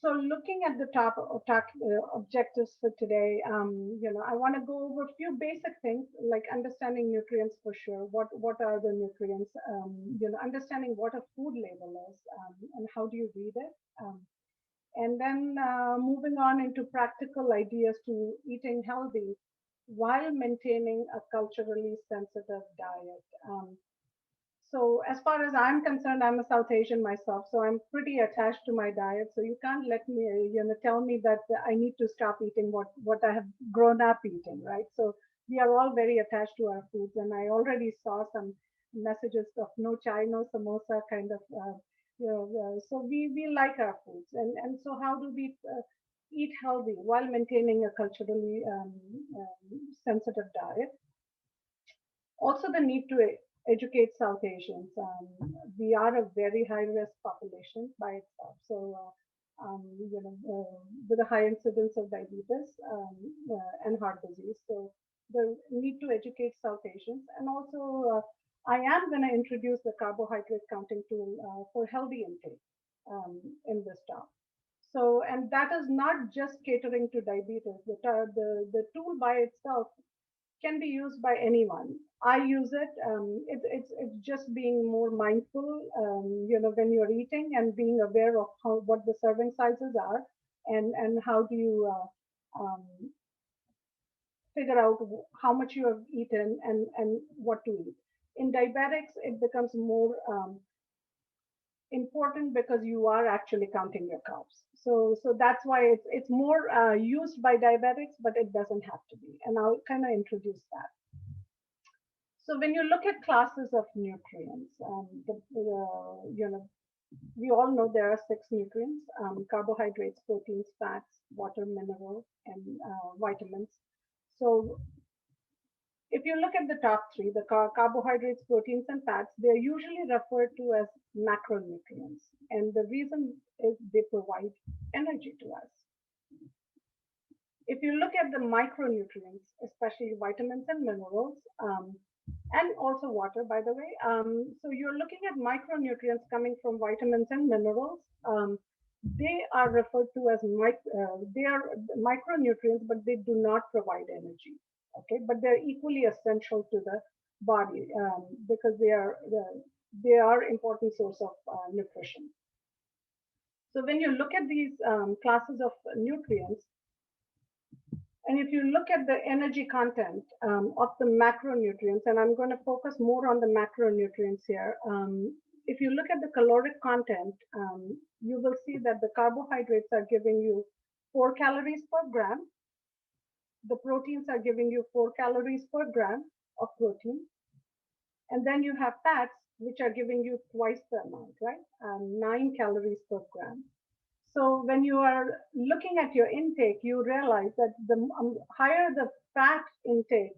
So looking at the top objectives for today, I want to go over a few basic things like understanding nutrients for sure. What are the nutrients? Understanding what a food label is and how do you read it. And then moving on into practical ideas to eating healthy while maintaining a culturally sensitive diet. So as far as I'm concerned, I'm a South Asian myself, so I'm pretty attached to my diet. So you can't let me, tell me that I need to stop eating what I have grown up eating, right? So we are all very attached to our foods, and I already saw some messages of no chai, no samosa kind of, so we like our foods, and so how do we eat healthy while maintaining a culturally sensitive diet? Also, the need to educate South Asians. We are a very high risk population by itself. So, with a high incidence of diabetes and heart disease. So, the need to educate South Asians. And also, I am going to introduce the carbohydrate counting tool for healthy intake in this talk. So, and that is not just catering to diabetes. The tool by itself can be used by anyone. I use it. It's just being more mindful, when you're eating and being aware of what the serving sizes are, and how do you figure out how much you have eaten and what to eat. In diabetics, it becomes more important because you are actually counting your carbs. So that's why it's more used by diabetics, but it doesn't have to be. And I'll kind of introduce that. So when you look at classes of nutrients, we all know there are six nutrients: carbohydrates, proteins, fats, water, mineral, and vitamins. So if you look at the top three, the carbohydrates, proteins, and fats, they're usually referred to as macronutrients. And the reason is they provide energy to us. If you look at the micronutrients, especially vitamins and minerals, and also water, by the way, so you're looking at micronutrients coming from vitamins and minerals. They are referred to as they are micronutrients, but they do not provide energy. Okay, but they're equally essential to the body because they are important source of nutrition. So when you look at these classes of nutrients, and if you look at the energy content of the macronutrients, and I'm going to focus more on the macronutrients here. If you look at the caloric content, you will see that the carbohydrates are giving you 4 calories per gram. The proteins are giving you 4 calories per gram of protein. And then you have fats, which are giving you twice the amount, right? 9 calories per gram. So when you are looking at your intake, you realize that the higher the fat intake,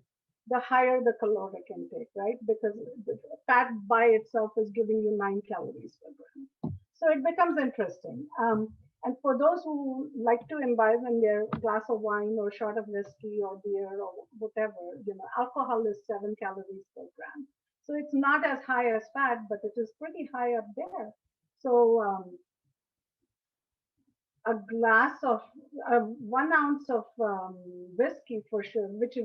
the higher the caloric intake, right? Because the fat by itself is giving you 9 calories per gram. So it becomes interesting. And for those who like to imbibe in their glass of wine or shot of whiskey or beer or whatever, alcohol is 7 calories per gram. So it's not as high as fat, but it is pretty high up there. So a glass of 1 ounce of whiskey for sure, which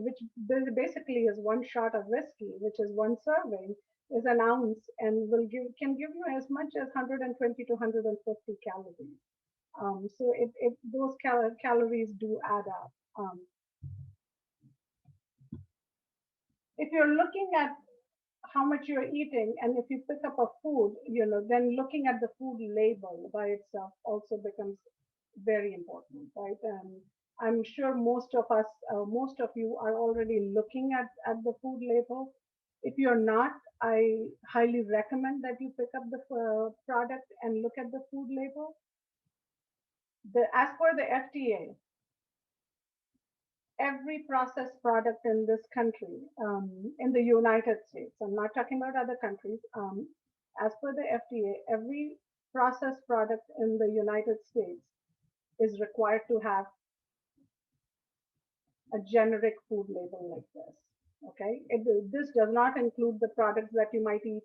basically is one shot of whiskey, which is one serving, is an ounce and can give you as much as 120 to 150 calories. So those calories do add up. If you're looking at how much you're eating, and if you pick up a food, then looking at the food label by itself also becomes very important, right? And I'm sure most of us, most of you are already looking at the food label. If you're not, I highly recommend that you pick up the product and look at the food label. As per the FDA, every processed product in this country, in the United States, I'm not talking about other countries, as per the FDA, every processed product in the United States is required to have a generic food label like this. Okay, this does not include the products that you might eat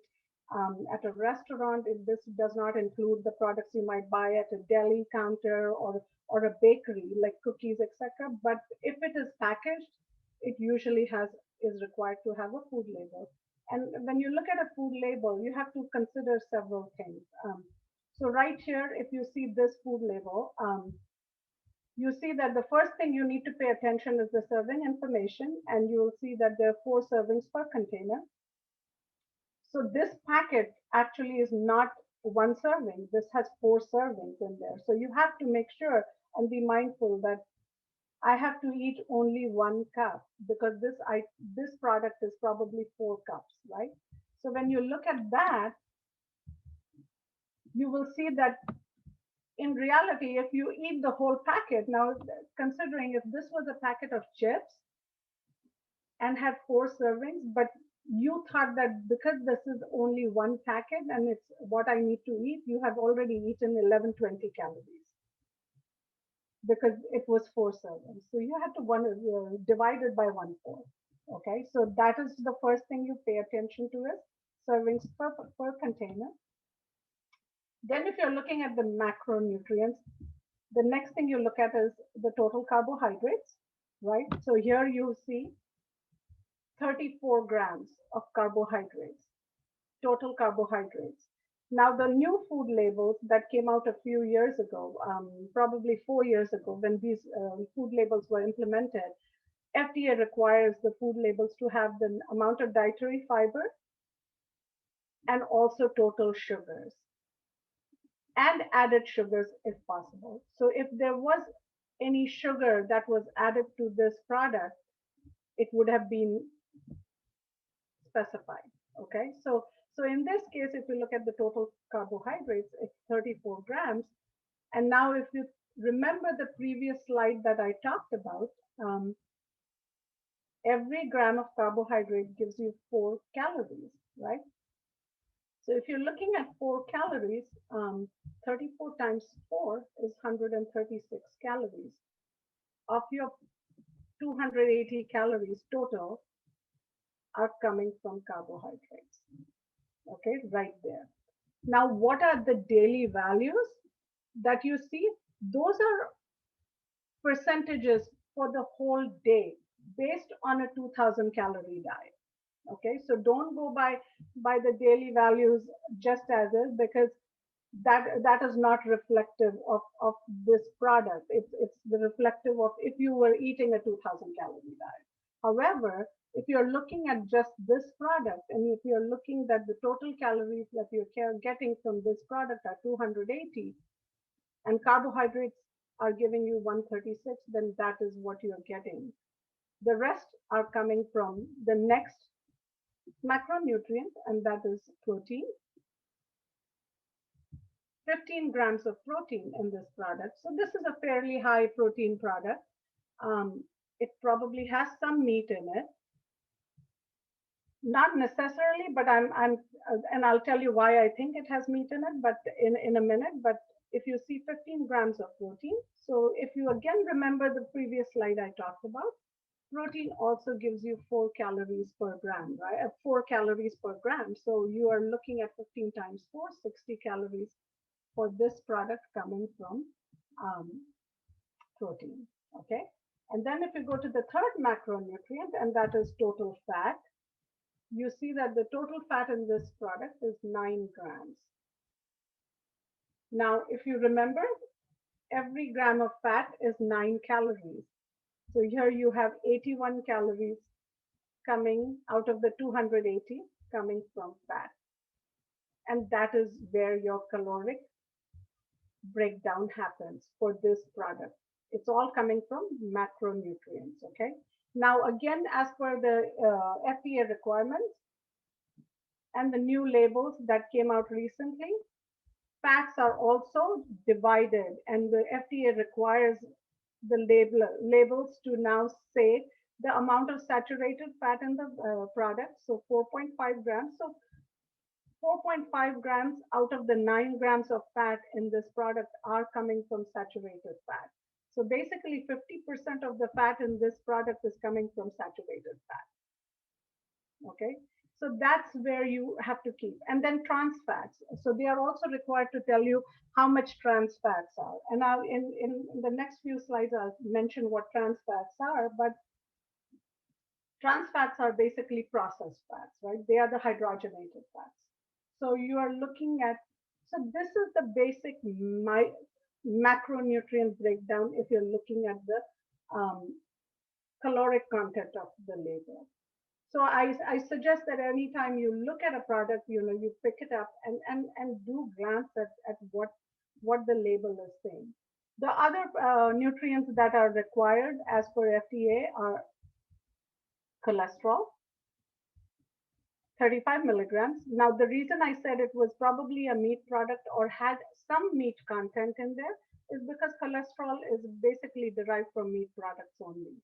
At a restaurant, this does not include the products you might buy at a deli counter or a bakery like cookies, etc. But if it is packaged, it usually is required to have a food label. And when you look at a food label, you have to consider several things. So right here, if you see this food label, you see that the first thing you need to pay attention is the serving information, and you will see that there are 4 servings per container. So this packet actually is not 1 serving. This has 4 servings in there. So you have to make sure and be mindful that I have to eat only 1 cup because this product is probably 4 cups, right? So when you look at that, you will see that in reality, if you eat the whole packet, now considering if this was a packet of chips and had 4 servings, but you thought that because this is only 1 packet and it's what I need to eat, you have already eaten 1120 calories because it was 4 servings. So you have to divide it by 1/4. Okay, so that is the first thing you pay attention to is servings per container. Then if you're looking at the macronutrients, the next thing you look at is the total carbohydrates, right? So here you see 34 grams of carbohydrates, total carbohydrates. Now, the new food labels that came out a few years ago, probably 4 years ago, when these food labels were implemented, FDA requires the food labels to have the amount of dietary fiber and also total sugars and added sugars if possible. So if there was any sugar that was added to this product, it would have been specified. Okay, so in this case, if you look at the total carbohydrates, it's 34 grams. And now, if you remember the previous slide that I talked about, every gram of carbohydrate gives you 4 calories, right? So if you're looking at 4 calories, 34 times 4 is 136 calories. Of your 280 calories total are coming from carbohydrates. Okay, right there. Now, what are the daily values that you see? Those are percentages for the whole day based on a 2000 calorie diet. Okay, so don't go by the daily values just as is, because that is not reflective of this product. It's the reflective of if you were eating a 2000 calorie diet. However, if you're looking at just this product, and if you're looking at the total calories that you're getting from this product are 280, and carbohydrates are giving you 136, then that is what you're getting. The rest are coming from the next macronutrient, and that is protein. 15 grams of protein in this product. So this is a fairly high protein product. It probably has some meat in it. Not necessarily, but and I'll tell you why I think it has meat in it, but in a minute. But if you see 15 grams of protein, so if you again remember the previous slide I talked about, protein also gives you 4 calories per gram, right? 4 calories per gram. So you are looking at 15 times 4, 60 calories for this product coming from protein, okay? And then if you go to the third macronutrient, and that is total fat, you see that the total fat in this product is 9 grams. Now, if you remember, every gram of fat is 9 calories. So here you have 81 calories coming out of the 280 coming from fat. And that is where your caloric breakdown happens for this product. It's all coming from macronutrients, okay? Now, again, as per the FDA requirements and the new labels that came out recently, fats are also divided, and the FDA requires the labels to now say the amount of saturated fat in the product, so 4.5 grams. So 4.5 grams out of the 9 grams of fat in this product are coming from saturated fat. So basically 50% of the fat in this product is coming from saturated fat. Okay. So that's where you have to keep. And then trans fats. So they are also required to tell you how much trans fats are. And now in the next few slides, I'll mention what trans fats are. But trans fats are basically processed fats, right? They are the hydrogenated fats. So you are looking at, so this is the basic macronutrient breakdown if you're looking at the caloric content of the label. So I suggest that anytime you look at a product, you pick it up and do glance at what the label is saying. The other nutrients that are required as per FDA are cholesterol, 35 milligrams. Now, the reason I said it was probably a meat product or had some meat content in there is because cholesterol is basically derived from meat products only.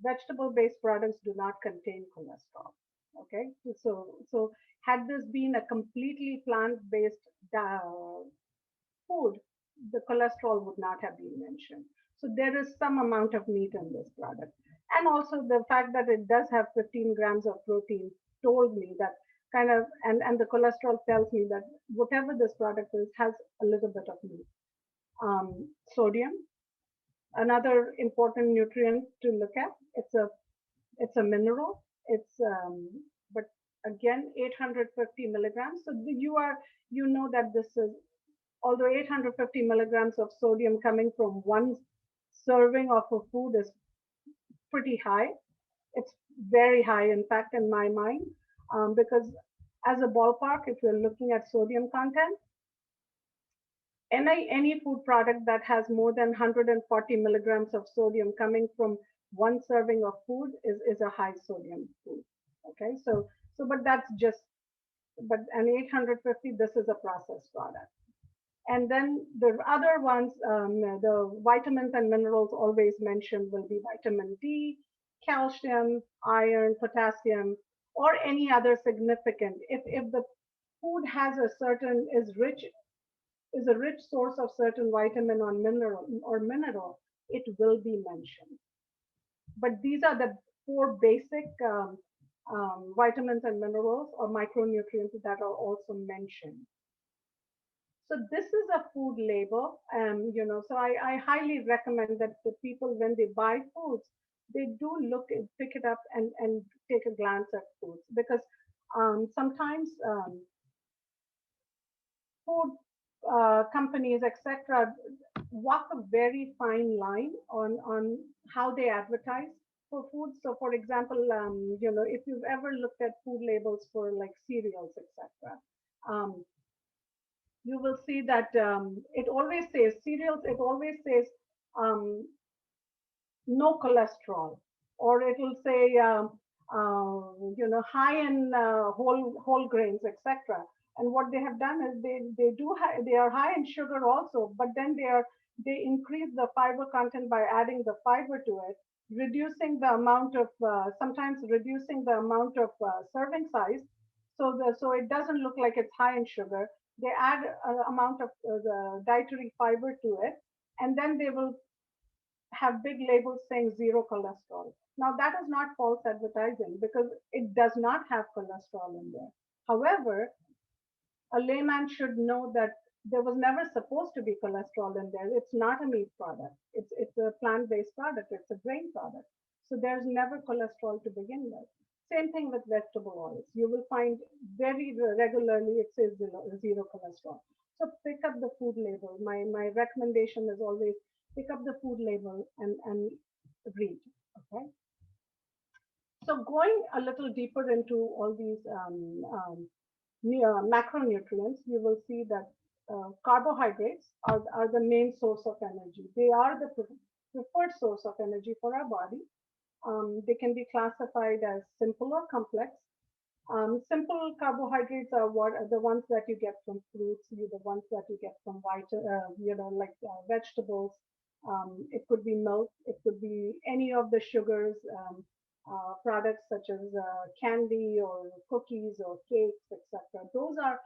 Vegetable-based products do not contain cholesterol. Okay, so had this been a completely plant-based food, the cholesterol would not have been mentioned. So there is some amount of meat in this product. And also the fact that it does have 15 grams of protein told me that and the cholesterol tells me that whatever this product is has a little bit of meat. Sodium, another important nutrient to look at. It's a mineral. But again, 850 milligrams. So you know that this is, although 850 milligrams of sodium coming from one serving of a food is pretty high. It's very high, in fact, in my mind, because as a ballpark, if you're looking at sodium content, any food product that has more than 140 milligrams of sodium coming from one serving of food is a high sodium food. Okay, but that's just, but an 850, this is a processed product. And then the other ones, the vitamins and minerals always mentioned will be vitamin D, calcium, iron, potassium, or any other significant. If the food has a certain is a rich source of certain vitamin or mineral, it will be mentioned. But these are the four basic vitamins and minerals or micronutrients that are also mentioned. So this is a food label, so I highly recommend that the people, when they buy foods, they do pick it up and take a glance at foods, because sometimes food companies, etc., walk a very fine line on how they advertise for food. So, for example, if you've ever looked at food labels for like cereals, etc., you will see that it always says cereals. It always says um, no cholesterol, or it will say high in whole grains, etc. And what they have done is they are high in sugar also, but then they increase the fiber content by adding the fiber to it, reducing the amount of sometimes reducing the amount of serving size, so it doesn't look like it's high in sugar. They add an amount of the dietary fiber to it, and then they will have big labels saying zero cholesterol. Now, that is not false advertising because it does not have cholesterol in there. However, a layman should know that there was never supposed to be cholesterol in there. It's not a meat product. It's a plant-based product. It's a grain product. So there's never cholesterol to begin with. Same thing with vegetable oils. You will find very regularly it says zero cholesterol. So pick up the food label. My recommendation is always pick up the food label and read. Okay. So going a little deeper into all these macronutrients, you will see that carbohydrates are the main source of energy. They are the preferred source of energy for our body. They can be classified as simple or complex. Simple carbohydrates are the ones that you get from fruits, the ones that you get from vegetables. It could be milk. It could be any of the sugars. Products such as candy or cookies or cakes, etc. Those are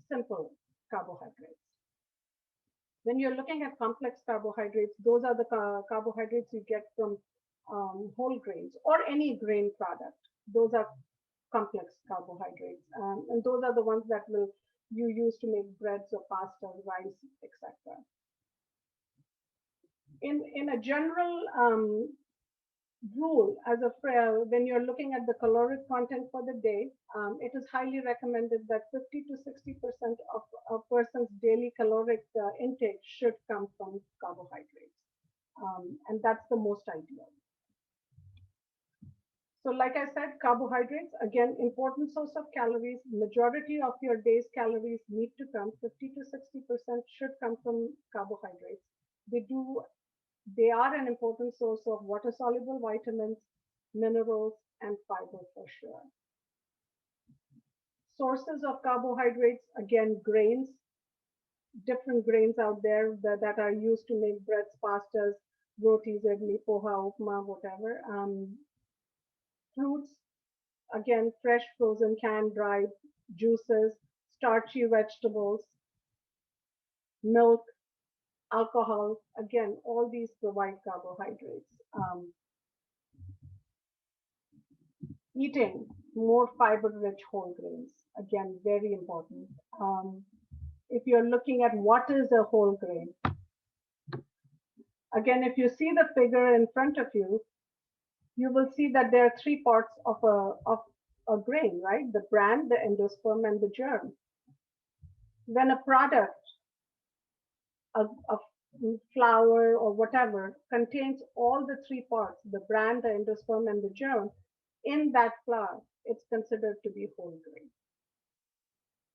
simple carbohydrates. When you're looking at complex carbohydrates, those are the carbohydrates you get from whole grains or any grain product. Those are complex carbohydrates, and those are the ones that will you use to make breads or pasta, rice, etc. In a general rule, when you're looking at the caloric content for the day, it is highly recommended that 50 to 60% of a person's daily caloric intake should come from carbohydrates, and that's the most ideal. So like I said, carbohydrates, again, important source of calories. Majority of your day's calories need to come, 50 to 60% should come from carbohydrates. They are an important source of water-soluble vitamins, minerals, and fiber for sure. Sources of carbohydrates, again, grains, different grains out there that are used to make breads, pastas, rotis, idli, poha, upma, whatever. Fruits, again, fresh, frozen, canned, dried, juices, starchy vegetables, milk, alcohol, again, all these provide carbohydrates. Eating more fiber-rich whole grains, again, very important. If you're looking at what is a whole grain, again, if you see the figure in front of you, you will see that there are three parts of a grain, right? The bran, the endosperm, and the germ. When a product, a flour or whatever, contains all the three parts, the bran, the endosperm, and the germ, in that flour, it's considered to be whole grain.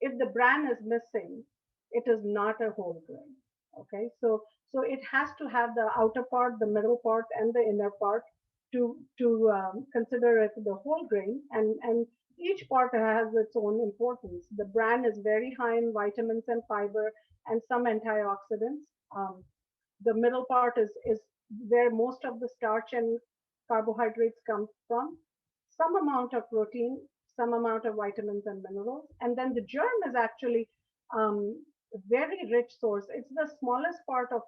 If the bran is missing, it is not a whole grain. Okay, so it has to have the outer part, the middle part, and the inner part to consider it the whole grain. And each part has its own importance. The bran is very high in vitamins and fiber and some antioxidants. The middle part is where most of the starch and carbohydrates come from. Some amount of protein, some amount of vitamins and minerals, and then the germ is actually a very rich source. It's the smallest part of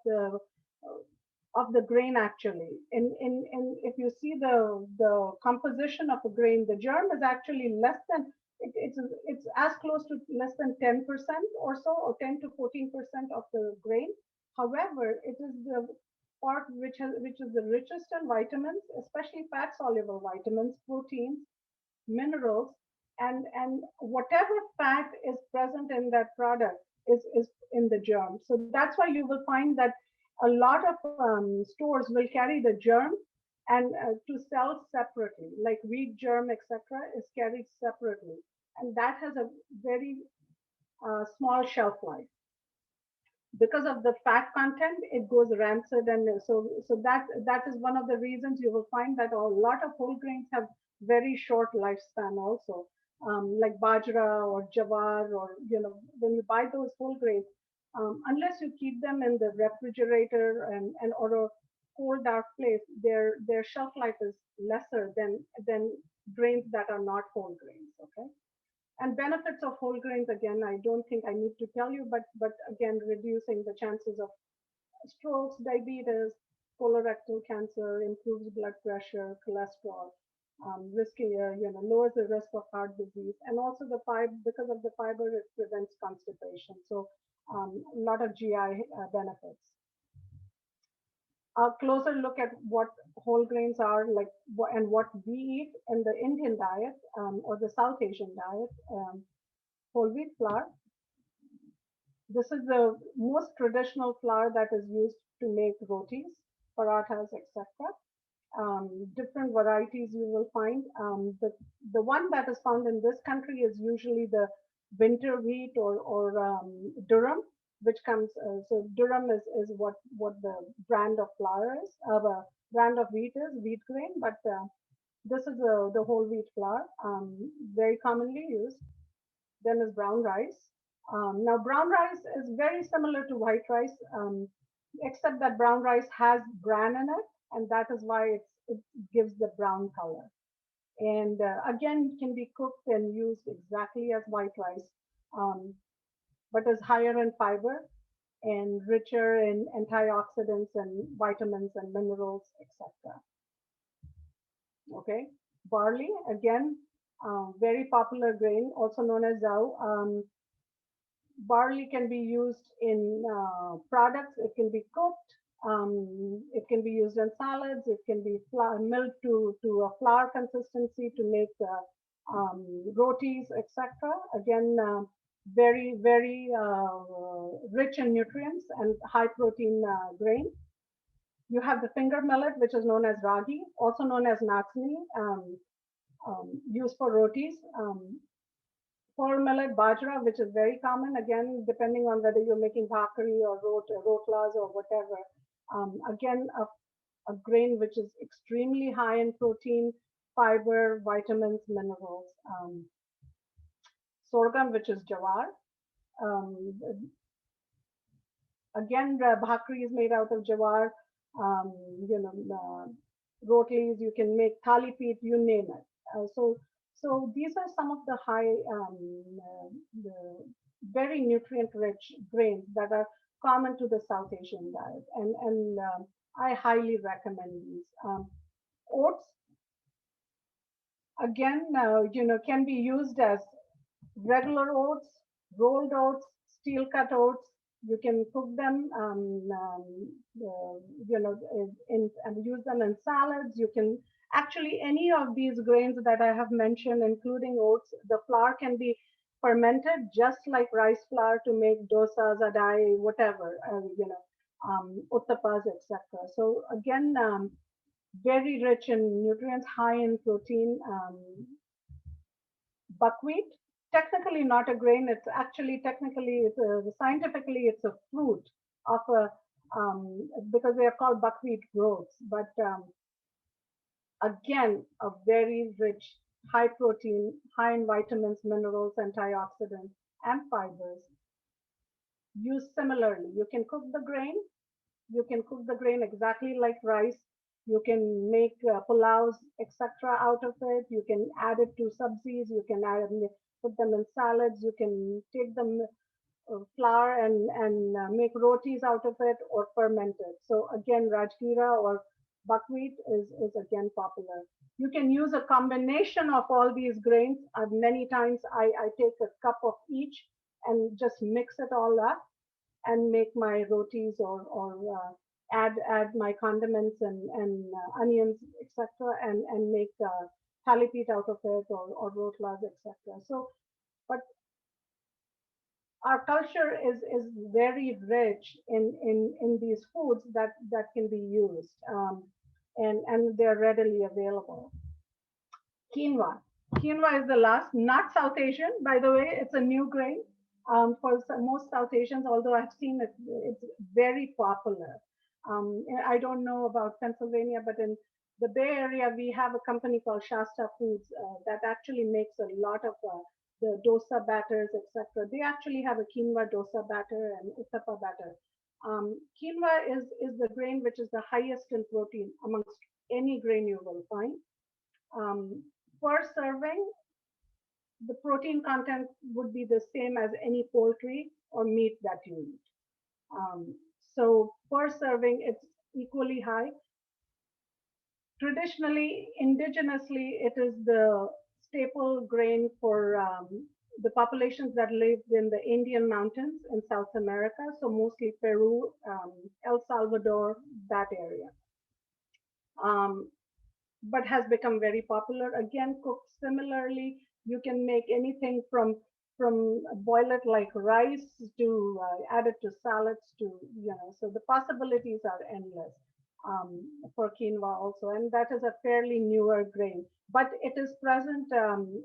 the grain actually. In if you see the composition of a grain, the germ is actually less than it's as close to less than 10% or so, or 10 to 14% of the grain. However, it is the part which is the richest in vitamins, especially fat soluble vitamins, proteins, minerals, and whatever fat is present in that product is in the germ. So that's why you will find that a lot of stores will carry the germ and to sell separately, like wheat germ, etc., is carried separately, and that has a very small shelf life. Because of the fat content, it goes rancid, and so that is one of the reasons you will find that a lot of whole grains have very short lifespan also, like bajra or jawar, or when you buy those whole grains, unless you keep them in the refrigerator and or a cold dark place, their shelf life is lesser than grains that are not whole grains. Okay. And benefits of whole grains, again, I don't think I need to tell you, but again, reducing the chances of strokes, diabetes, colorectal cancer, improves blood pressure, cholesterol, lowers the risk of heart disease, and also the fiber, because of the fiber, it prevents constipation. So a lot of GI benefits. A closer look at what whole grains are like and what we eat in the Indian diet or the South Asian diet. Whole wheat flour. This is the most traditional flour that is used to make rotis, parathas, etc. Different varieties you will find. The one that is found in this country is usually the winter wheat or durum, which comes. So durum is what the brand of flour is. The brand of wheat is wheat grain, but this is the whole wheat flour, very commonly used. Then is brown rice. Now, brown rice is very similar to white rice, except that brown rice has bran in it, and that is why it gives the brown color. And again, can be cooked and used exactly as white rice, but is higher in fiber and richer in antioxidants and vitamins and minerals, etc. Okay, barley, again, very popular grain, also known as zao. Barley can be used in products. It can be cooked. It can be used in salads. It can be milled to a flour consistency to make rotis, etc. Again, very rich in nutrients and high protein grain. You have the finger millet, which is known as ragi, also known as natsni, used for rotis. Pearl millet, bajra, which is very common, again, depending on whether you're making bhakri or rotlas or whatever. Again, a grain which is extremely high in protein, fiber, vitamins, minerals. Sorghum, which is jawar. Um, Again, the bhakri is made out of jawar. Um, Rotlis, you can make thali peet, you name it. So these are some of the the very nutrient-rich grains that are common to the South Asian diet, and I highly recommend these. Oats, again, can be used as regular oats, rolled oats, steel cut oats. You can cook them, and use them in salads. You can actually any of these grains that I have mentioned, including oats. The flour can be fermented just like rice flour to make dosas, adai, whatever, uttapas, etc. So again, very rich in nutrients, high in protein. Buckwheat, technically not a grain. It's actually technically, scientifically, it's a fruit of a because they are called buckwheat growths. But again, a very rich, high protein, high in vitamins, minerals, antioxidants, and fibers. Used similarly, you can cook the grain. You can cook the grain exactly like rice. You can make pulaus, etc. out of it. You can add it to sabzis. You can put them in salads. You can take them flour and make rotis out of it or ferment it. So again, rajgira or buckwheat is again popular. You can use a combination of all these grains. Many times I take a cup of each and just mix it all up and make my rotis or add my condiments and onions, etc., and make thali out of it or rotlas, etc. So, but our culture is very rich in these foods that can be used, and they're readily available. Quinoa. Quinoa is the last, not South Asian, by the way. It's a new grain for most South Asians, although I've seen it, it's very popular. I don't know about Pennsylvania, but in the Bay Area, we have a company called Shasta Foods that actually makes a lot of the dosa batters, etc. They actually have a quinoa dosa batter and uttapa batter. Quinoa is the grain which is the highest in protein amongst any grain you will find. Um, per serving, the protein content would be the same as any poultry or meat that you eat. So per serving, it's equally high. Traditionally, indigenously, it is the staple grain for the populations that live in the Indian mountains in South America, so mostly Peru, El Salvador, that area. Um, but has become very popular. Again, cooked similarly. You can make anything from boil it like rice to add it to salads to So the possibilities are endless for quinoa also, and that is a fairly newer grain. But it is present.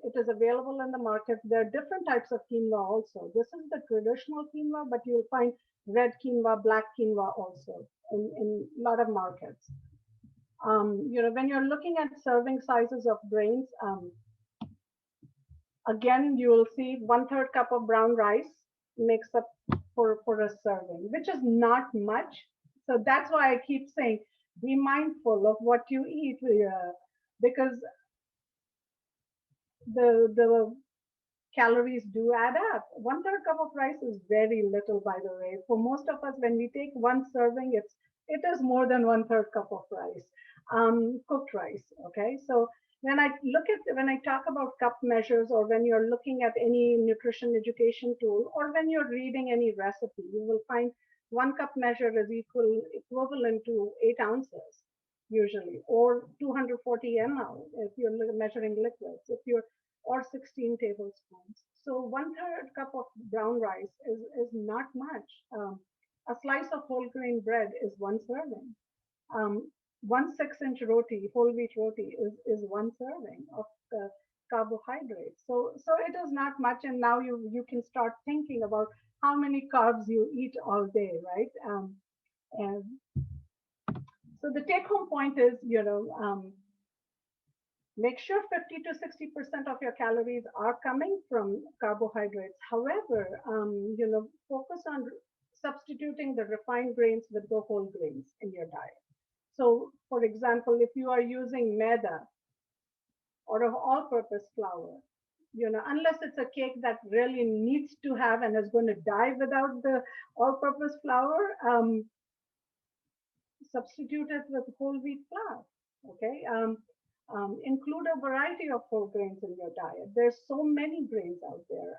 It is available in the market. There are different types of quinoa also. This is the traditional quinoa, but you'll find red quinoa, black quinoa also in a lot of markets. When you're looking at serving sizes of grains, again, you will see 1/3 cup of brown rice makes up for a serving, which is not much. So that's why I keep saying, be mindful of what you eat, because the calories do add up. 1/3 cup of rice is very little, by the way. For most of us, when we take one serving, it is more than 1/3 cup of rice, cooked rice. Okay, so when I talk about cup measures, or when you're looking at any nutrition education tool, or when you're reading any recipe, you will find 1 cup measure is equivalent to 8 ounces usually, or 240 ml if you're measuring liquids, if you're or 16 tablespoons. So 1/3 cup of brown rice is not much. A slice of whole grain bread is 1 serving. um, 1 6-inch roti, whole wheat roti, is 1 serving of carbohydrates. So it is not much, and now you can start thinking about how many carbs you eat all day, right? And so the take-home point is, make sure 50 to 60% of your calories are coming from carbohydrates. However, focus on substituting the refined grains with the whole grains in your diet. So, for example, if you are using maida or of all-purpose flour, unless it's a cake that really needs to have and is going to die without the all-purpose flour, substitute it with whole wheat flour. Okay. Include a variety of whole grains in your diet. There's so many grains out there.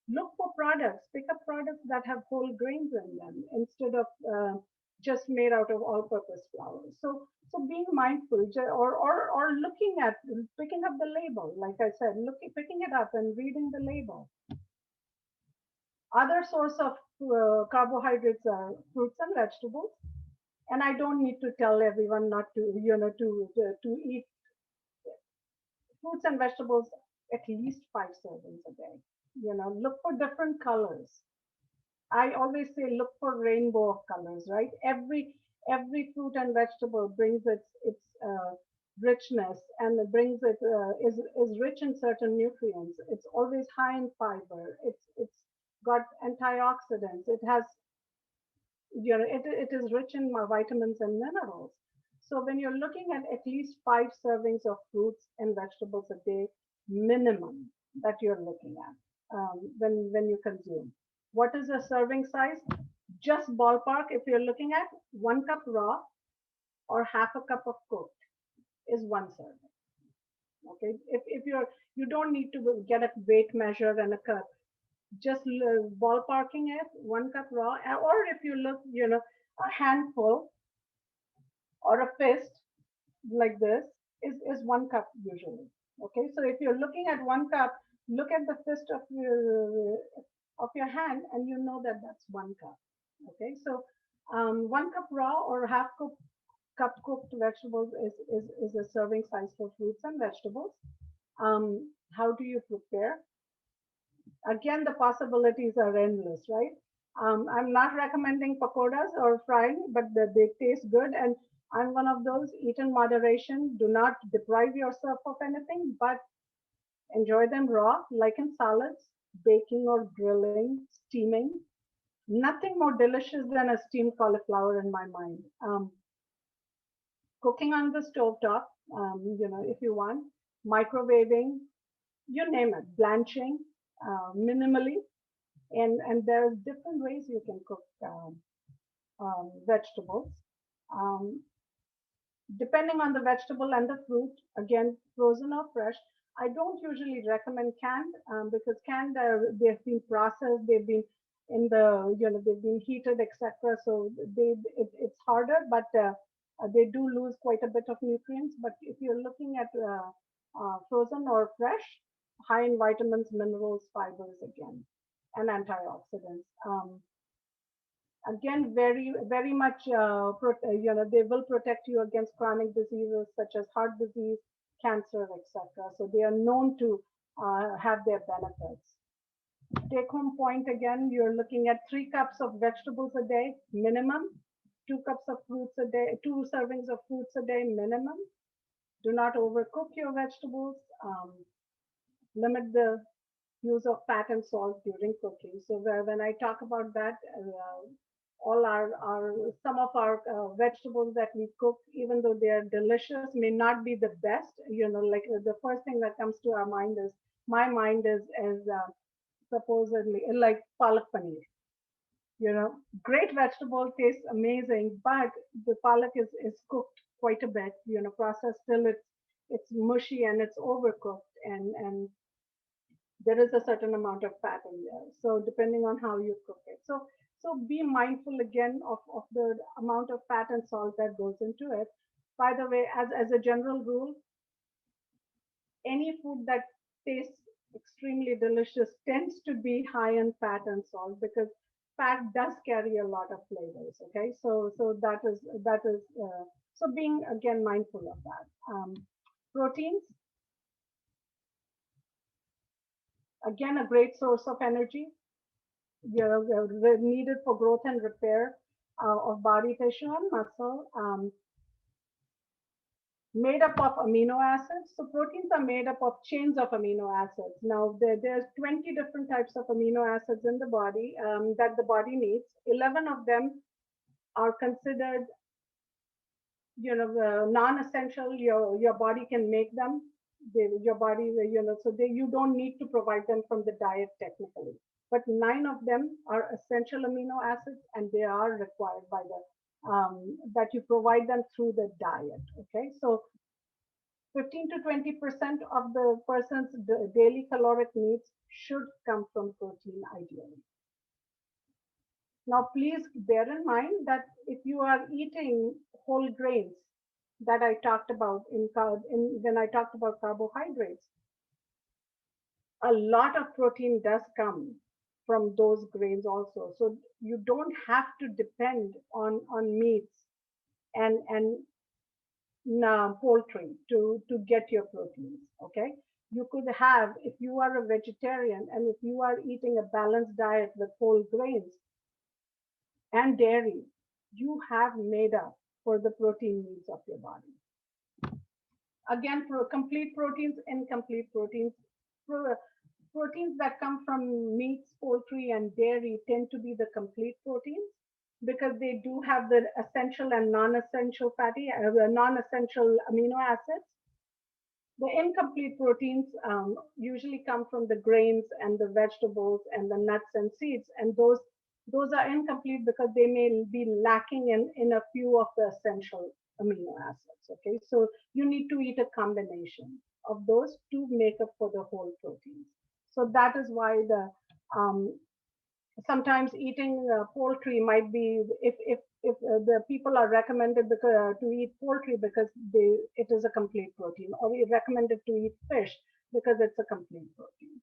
Look for products. Pick up products that have whole grains in them instead of just made out of all-purpose flour. So being mindful, or looking at picking up the label. Like I said, picking it up and reading the label. Other source of carbohydrates are fruits and vegetables. And I don't need to tell everyone not to, to eat fruits and vegetables at least 5 servings a day. Look for different colors. I always say look for rainbow of colors, right? Every fruit and vegetable brings its richness, and it brings it is rich in certain nutrients. It's always high in fiber. It's got antioxidants. It has it is rich in vitamins and minerals. So when you're looking at least 5 servings of fruits and vegetables a day, minimum, that you're looking at when you consume. What is a serving size? Just ballpark, if you're looking at 1 cup raw or half a cup of cooked is 1 serving. Okay, you don't need to get a weight measure and a cup, just ballparking it, 1 cup raw, or if you look, a handful or a fist like this is 1 cup usually. Okay, so if you're looking at 1 cup, look at the fist of your hand, and you know that that's 1 cup. Okay, so 1 cup raw or cup cooked vegetables is a serving size for fruits and vegetables. How do you prepare? Again, the possibilities are endless, right? I'm not recommending pakoras or frying, but they taste good. And I'm one of those, eat in moderation. Do not deprive yourself of anything, but enjoy them raw, like in salads, baking or grilling, steaming. Nothing more delicious than a steamed cauliflower in my mind. Cooking on the stove top, if you want, microwaving, you name it, blanching, minimally, and there's different ways you can cook vegetables. Um, Depending on the vegetable and the fruit, again, frozen or fresh. I don't usually recommend canned because canned, they've been processed, they've been in the, they've been heated, etc. So it's harder, but they do lose quite a bit of nutrients. But if you're looking at frozen or fresh, high in vitamins, minerals, fibers again, and antioxidants. Again, very much, they will protect you against chronic diseases such as heart disease, cancer, etc. So they are known to have their benefits. Take home point again, you're looking at 3 cups of vegetables a day minimum, 2 cups of fruits a day, 2 servings of fruits a day minimum. Do not overcook your vegetables. Limit the use of fat and salt during cooking. So when I talk about that, all our some of our vegetables that we cook, even though they are delicious, may not be the best. Like the first thing that comes to our mind is my mind is supposedly like palak paneer. Great vegetable, tastes amazing, but the palak is cooked quite a bit. Processed till it's mushy and it's overcooked, and there is a certain amount of fat in there. So depending on how you cook it. So be mindful again of the amount of fat and salt that goes into it. By the way, as a general rule, any food that tastes extremely delicious tends to be high in fat and salt because fat does carry a lot of flavors. Okay, so that is so being again mindful of that. Proteins, again, a great source of energy. They're needed for growth and repair of body tissue and muscle. Made up of amino acids. So proteins are made up of chains of amino acids. Now there's 20 different types of amino acids in the body that the body needs. 11 of them are considered, non-essential. Your body can make them. Your body, so you don't need to provide them from the diet technically. But 9 of them are essential amino acids, and they are required by the that you provide them through the diet. Okay, so 15 to 20% of the person's daily caloric needs should come from protein ideally. Now, please bear in mind that if you are eating whole grains that I talked about when I talked about carbohydrates, a lot of protein does come from those grains also. So you don't have to depend on meats and poultry to get your proteins. Okay, you could have, if you are a vegetarian and if you are eating a balanced diet with whole grains and dairy, you have made up for the protein needs of your body. Again, for complete proteins, incomplete proteins. Proteins that come from meats, poultry, and dairy tend to be the complete proteins because they do have the essential and non-essential non-essential amino acids. The incomplete proteins usually come from the grains and the vegetables and the nuts and seeds, and those are incomplete because they may be lacking in a few of the essential amino acids. Okay, so you need to eat a combination of those to make up for the whole proteins. So that is why the sometimes eating poultry might be if the people are recommended to eat poultry because it is a complete protein, or we recommended to eat fish because it's a complete protein.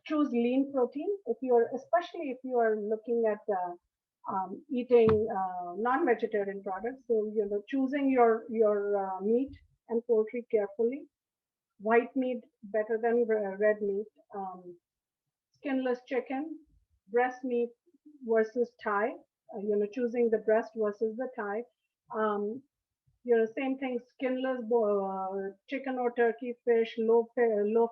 Choose lean protein if you're, especially if you are looking at eating non-vegetarian products. So choosing your meat and poultry carefully. White meat better than red meat. Skinless chicken, breast meat versus thigh. Choosing the breast versus the thigh. Same thing, skinless chicken or turkey, fish, low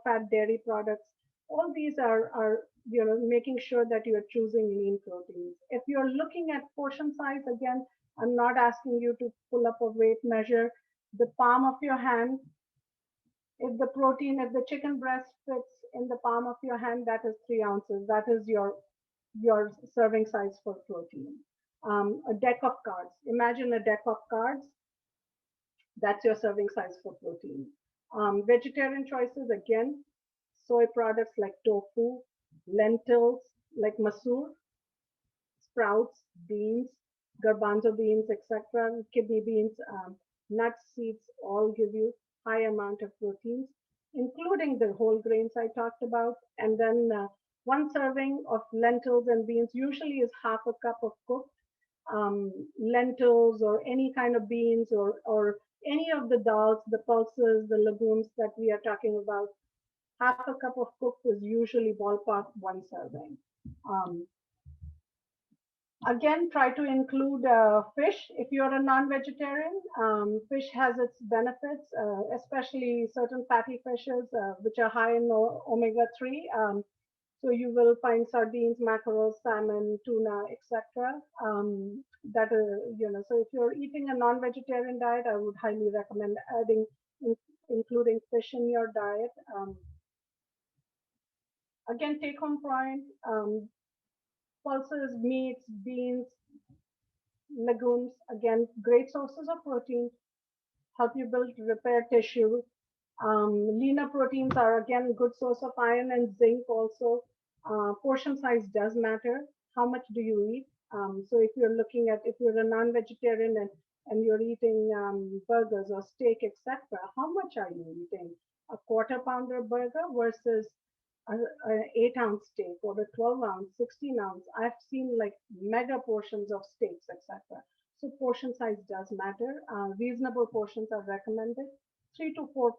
fat dairy products. All these are making sure that you are choosing lean proteins. If you're looking at portion size, again, I'm not asking you to pull up a weight measure. The palm of your hand, if the chicken breast fits in the palm of your hand, that is 3 ounces. That is your serving size for protein. A deck of cards. Imagine a deck of cards. That's your serving size for protein. Vegetarian choices, again, soy products like tofu, lentils like masoor, sprouts, beans, garbanzo beans, etc., kidney beans, nuts, seeds, all give you high amount of proteins, including the whole grains I talked about. And then one serving of lentils and beans usually is half a cup of cooked lentils or any kind of beans or any of the dals, the pulses, the legumes that we are talking about. Half a cup of cooked is usually ballpark one serving. Again, try to include fish if you're a non-vegetarian. Fish has its benefits, especially certain fatty fishes, which are high in omega-3. So you will find sardines, mackerel, salmon, tuna, etc. So if you're eating a non-vegetarian diet, I would highly recommend including fish in your diet. Again, take-home point, pulses, meats, beans, legumes, again, great sources of protein, help you build repair tissue. Leaner proteins are again good source of iron and zinc also. Portion size does matter. How much do you eat? So if you're looking at, if you're a non-vegetarian and you're eating burgers or steak, etc., how much are you eating? A quarter pounder burger versus a 8 ounce steak or a 12 ounce, 16 ounce. I've seen like mega portions of steaks, etc. So portion size does matter. Reasonable portions are recommended. 3 to 4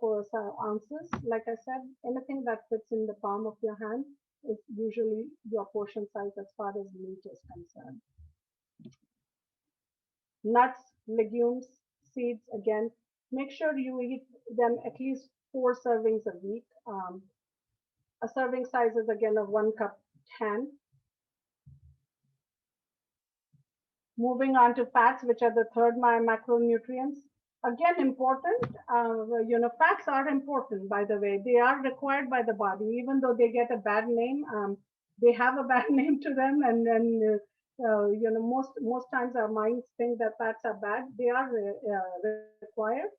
ounces. Like I said, anything that fits in the palm of your hand is usually your portion size as far as meat is concerned. Nuts, legumes, seeds, again, make sure you eat them at least 4 servings a week. A serving size is again a 1 cup hand. Moving on to fats, which are the third macronutrients. Again, important. Fats are important, by the way. They are required by the body, even though they get a bad name. They have a bad name to them, and most times our minds think that fats are bad. They are required.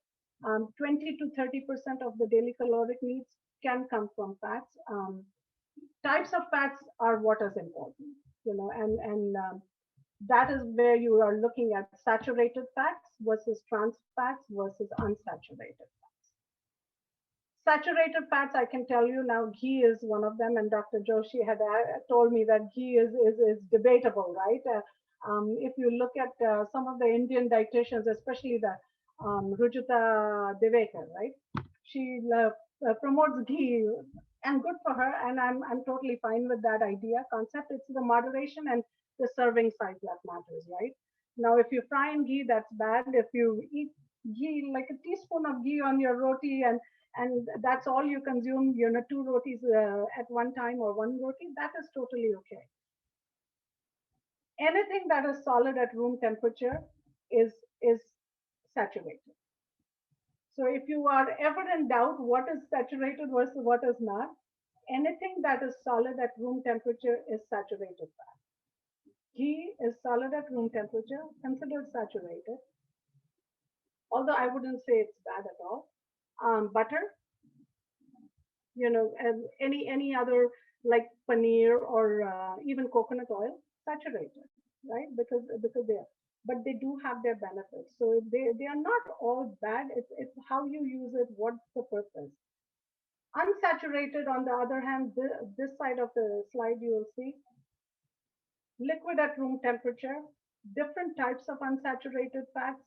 20 to 30% of the daily caloric needs can come from fats. Types of fats are what is important, and that is where you are looking at saturated fats versus trans fats versus unsaturated fats. Saturated fats, I can tell you now, ghee is one of them, and Dr. Joshi had told me that ghee is debatable, right? If you look at some of the Indian dietitians, especially the Rujuta Devekar, right? She promotes ghee, and good for her, and I'm totally fine with that idea concept. It's the moderation and the serving size that matters, right? Now, if you fry in ghee, that's bad. If you eat ghee, like a teaspoon of ghee on your roti, and that's all you consume, 2 rotis at one time or one roti, that is totally okay. Anything that is solid at room temperature is saturated. So if you are ever in doubt what is saturated versus what is not, anything that is solid at room temperature is saturated fat. Ghee is solid at room temperature, considered saturated, although I wouldn't say it's bad at all. Butter, and any other like paneer or even coconut oil, saturated, right? Because they are, but they do have their benefits. So they are not all bad. It's how you use it. What's the purpose? Unsaturated, on the other hand, this side of the slide you will see liquid at room temperature, different types of unsaturated fats.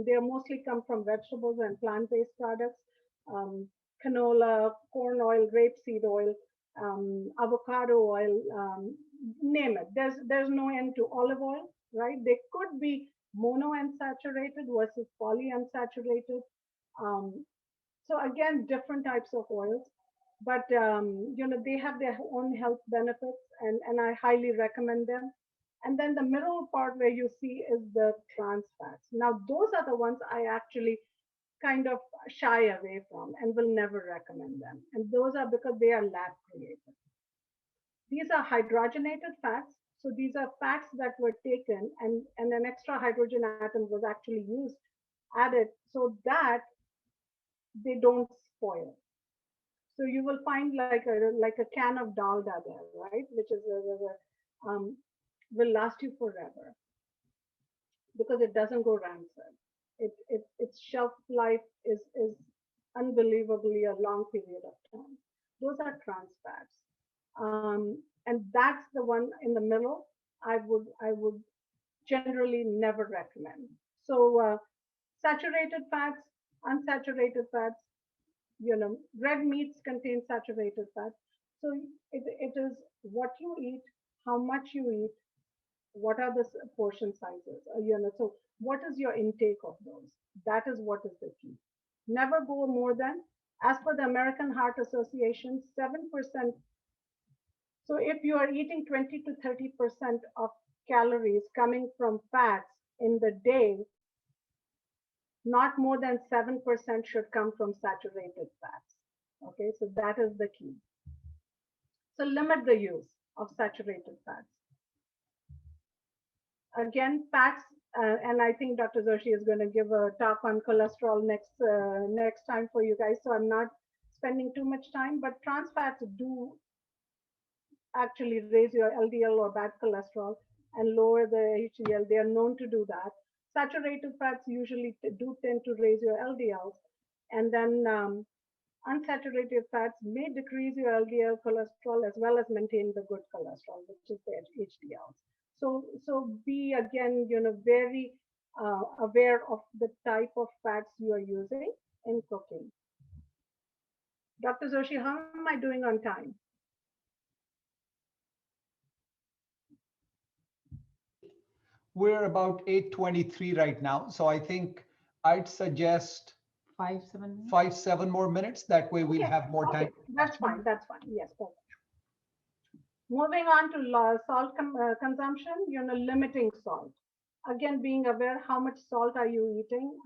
They mostly come from vegetables and plant-based products, canola, corn oil, rapeseed oil, avocado oil, name it. There's no end to olive oil, right? They could be monounsaturated versus polyunsaturated. So again, different types of oils, but they have their own health benefits, and I highly recommend them. And then the middle part where you see is the trans fats. Now, those are the ones I actually kind of shy away from and will never recommend them. And those are because they are lab created. These are hydrogenated fats. So these are fats that were taken and an extra hydrogen atom was actually used, added so that they don't spoil. So you will find like a can of dalda there, right? Which is um, will last you forever because it doesn't go rancid. Its shelf life is unbelievably a long period of time. Those are trans fats, and that's the one in the middle. I would generally never recommend. So saturated fats, unsaturated fats, red meats contain saturated fat. So it is what you eat, how much you eat, what are the portion sizes, so what is your intake of those? That is what is the key. Never go more than, as per the American Heart Association, 7%. So if you are eating 20 to 30% of calories coming from fats in the day, not more than 7% should come from saturated fats. Okay, so that is the key. So limit the use of saturated fats. Again, fats And I think Dr. Zoshi is going to give a talk on cholesterol next time for you guys. So I'm not spending too much time, but trans fats do actually raise your LDL or bad cholesterol and lower the HDL. They are known to do that. Saturated fats usually do tend to raise your LDLs, and then unsaturated fats may decrease your LDL cholesterol as well as maintain the good cholesterol, which is the HDLs. So be again, very aware of the type of fats you are using in cooking. Dr. Zoshi, how am I doing on time? We're about 8:23 right now, so I think I'd suggest 5, 7 minutes. 5, 7 more minutes. That way we'll Okay, have more time okay, for that's questions. fine. That's fine. Yes, perfect. Moving on to salt consumption, limiting salt. Again, being aware how much salt are you eating.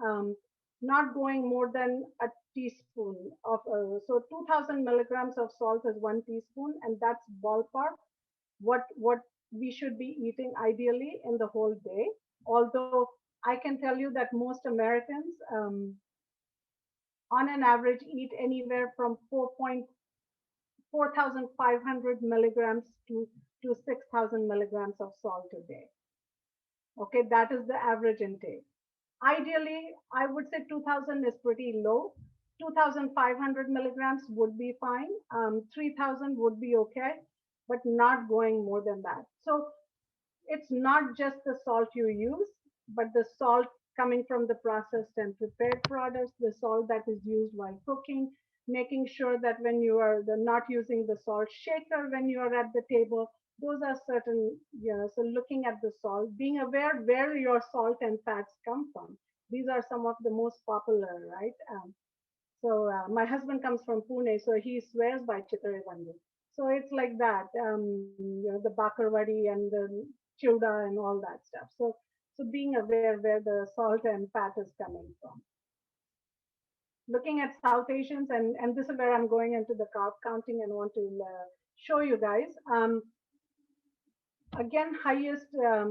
Not going more than a teaspoon of, so 2000 milligrams of salt is 1 teaspoon, and that's ballpark what we should be eating ideally in the whole day. Although I can tell you that most Americans, on an average, eat anywhere from 4,500 milligrams to 6,000 milligrams of salt a day. Okay, that is the average intake. Ideally, I would say 2000 is pretty low. 2,500 milligrams would be fine. 3,000 would be okay, but not going more than that. So it's not just the salt you use, but the salt coming from the processed and prepared products, the salt that is used while cooking, making sure that when you are not using the salt shaker when you are at the table, those are certain, so looking at the salt, being aware where your salt and fats come from. These are some of the most popular, right? So my husband comes from Pune, so he swears by Chitrevandu. So it's like that, the bakarwadi and the childa and all that stuff. So being aware where the salt and fat is coming from. Looking at South Asians, and this is where I'm going into the carb counting and want to show you guys. Again, highest, are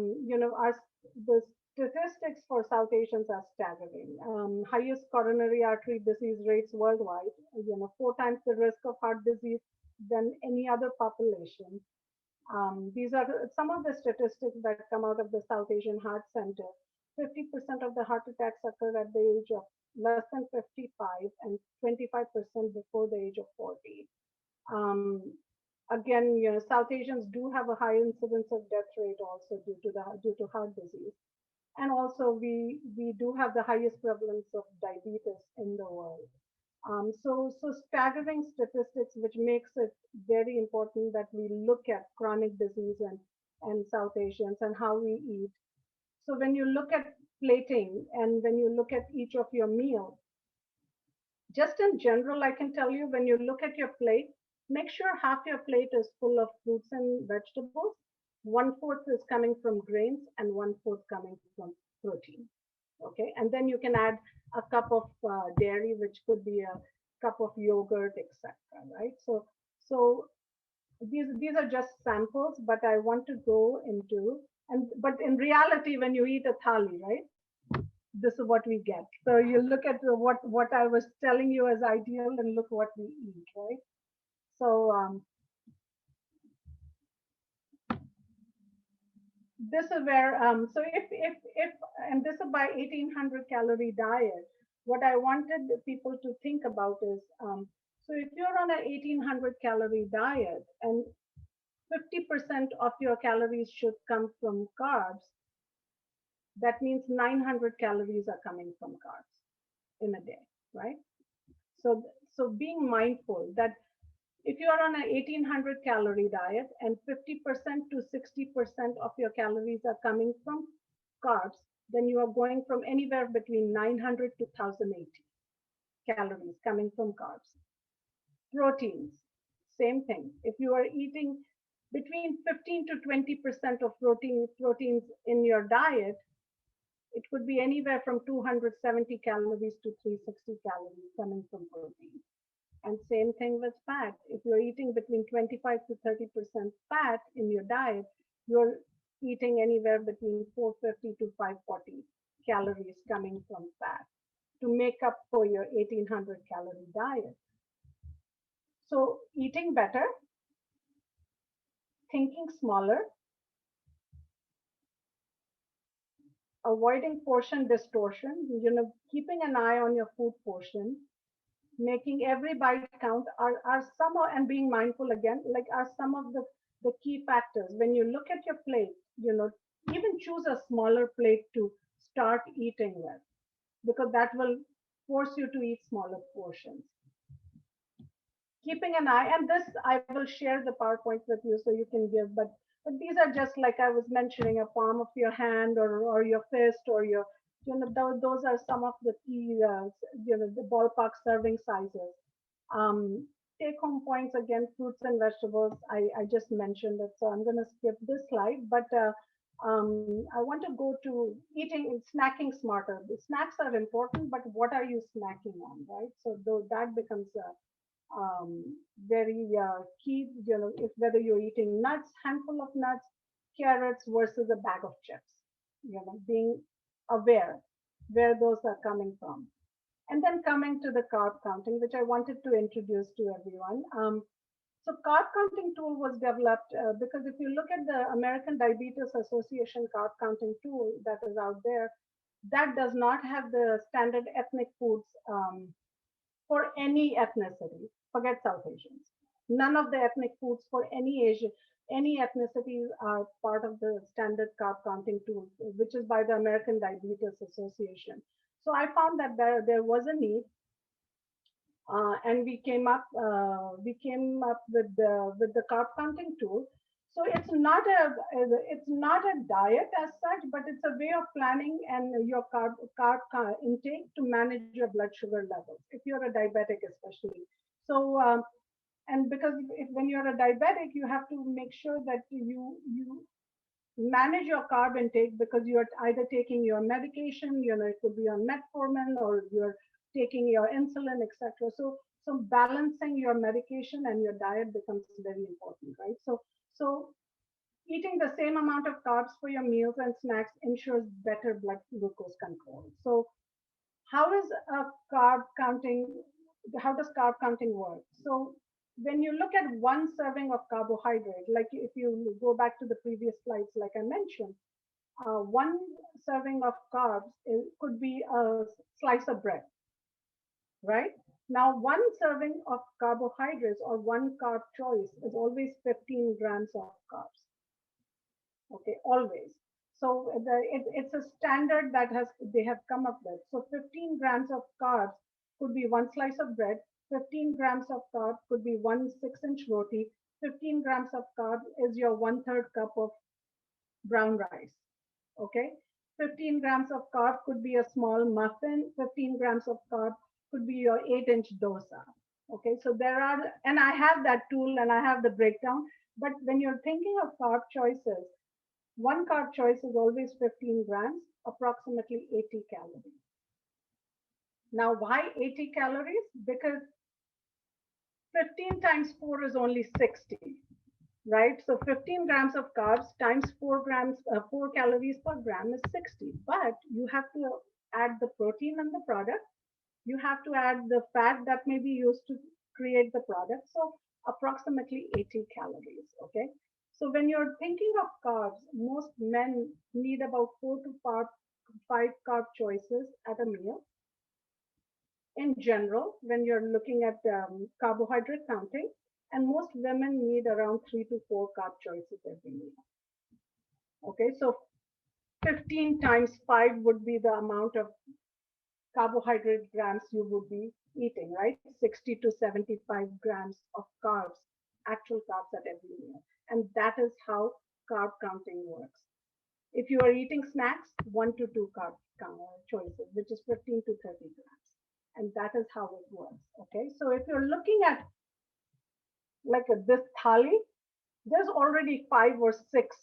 the statistics for South Asians are staggering. Highest coronary artery disease rates worldwide, 4 times the risk of heart disease than any other population. These are some of the statistics that come out of the South Asian Heart Center. 50% of the heart attacks occur at the age of less than 55 and 25% before the age of 40. Um, Again, South Asians do have a high incidence of death rate also due to heart disease, and also we do have the highest prevalence of diabetes in the world. So staggering statistics, which makes it very important that we look at chronic disease and South Asians and how we eat. So when you look at plating and when you look at each of your meals, just in general, I can tell you when you look at your plate, make sure half your plate is full of fruits and vegetables. 1/4 is coming from grains and 1/4 coming from protein. Okay, and then you can add a cup of dairy, which could be a cup of yogurt, etc. Right? So these are just samples, but I want to go into, and but in reality, when you eat a thali, right? This is what we get. So you look at what I was telling you as ideal, and look what we eat, right? So this is where so if and this is by 1800 calorie diet. What I wanted people to think about is so if you're on an 1800 calorie diet and 50% of your calories should come from carbs, that means 900 calories are coming from carbs in a day, right? So being mindful that if you are on an 1800 calorie diet and 50% to 60% of your calories are coming from carbs, then you are going from anywhere between 900 to 1080 calories coming from carbs. Proteins, same thing. If you are eating between 15 to 20% of proteins in your diet, it could be anywhere from 270 calories to 360 calories coming from protein. And same thing with fat. If you're eating between 25 to 30% fat in your diet, you're eating anywhere between 450 to 540 calories coming from fat to make up for your 1800 calorie diet. So eating better, thinking smaller, avoiding portion distortion, keeping an eye on your food portion, making every bite count are some of, and being mindful again, like are some of the key factors. When you look at your plate, even choose a smaller plate to start eating with, because that will force you to eat smaller portions. Keeping an eye, and this I will share the PowerPoint with you so you can give, but these are just like I was mentioning, a palm of your hand or your fist or your, those are some of the key, the ballpark serving sizes. Take home points again, fruits and vegetables. I just mentioned it, so I'm going to skip this slide, but I want to go to eating, snacking smarter. The snacks are important, but what are you snacking on, right? So though that becomes very key, if whether you're eating nuts, handful of nuts, carrots versus a bag of chips, being aware where those are coming from. And then coming to the carb counting, which I wanted to introduce to everyone. So carb counting tool was developed because if you look at the American Diabetes Association carb counting tool that is out there, that does not have the standard ethnic foods for any ethnicity. Forget South Asians. None of the ethnic foods for any Asian, any ethnicities are part of the standard carb counting tool, which is by the American Diabetes Association. So I found that there was a need, and we came up with the carb counting tool. So it's not a diet as such, but it's a way of planning and your carb intake to manage your blood sugar levels if you're a diabetic, especially. So and because when you're a diabetic, you have to make sure that you manage your carb intake, because you're either taking your medication, it could be on metformin, or you're taking your insulin, etc. So balancing your medication and your diet becomes very important, right? So eating the same amount of carbs for your meals and snacks ensures better blood glucose control. So how is a carb counting, how does carb counting work? So when you look at one serving of carbohydrate, like if you go back to the previous slides, like I mentioned, one serving of carbs could be a slice of bread, right? Now, one serving of carbohydrates or one carb choice is always 15 grams of carbs. Okay, always. So it's a standard that they have come up with. So 15 grams of carbs could be one slice of bread. 15 grams of carb could be one 6-inch roti. 15 grams of carb is your 1/3 cup of brown rice. Okay, 15 grams of carb could be a small muffin. 15 grams of carb could be your 8-inch dosa. Okay, so there are, and I have that tool and I have the breakdown. But when you're thinking of carb choices, one carb choice is always 15 grams, approximately 80 calories. Now, why 80 calories? Because 15 times 4 is only 60, right? So 15 grams of carbs times 4 calories per gram is 60. But you have to add the protein in the product. You have to add the fat that may be used to create the product. So approximately 80 calories, okay? So when you're thinking of carbs, most men need about 4 to 5 carb choices at a meal. In general, when you're looking at carbohydrate counting, and most women need around 3 to 4 carb choices every meal. Okay, so 15 times 5 would be the amount of carbohydrate grams you would be eating, right? 60 to 75 grams of carbs, actual carbs at every meal. And that is how carb counting works. If you are eating snacks, 1 to 2 carb choices, which is 15 to 30 grams. And that is how it works. Okay, so if you're looking at like this thali, there's already 5 or 6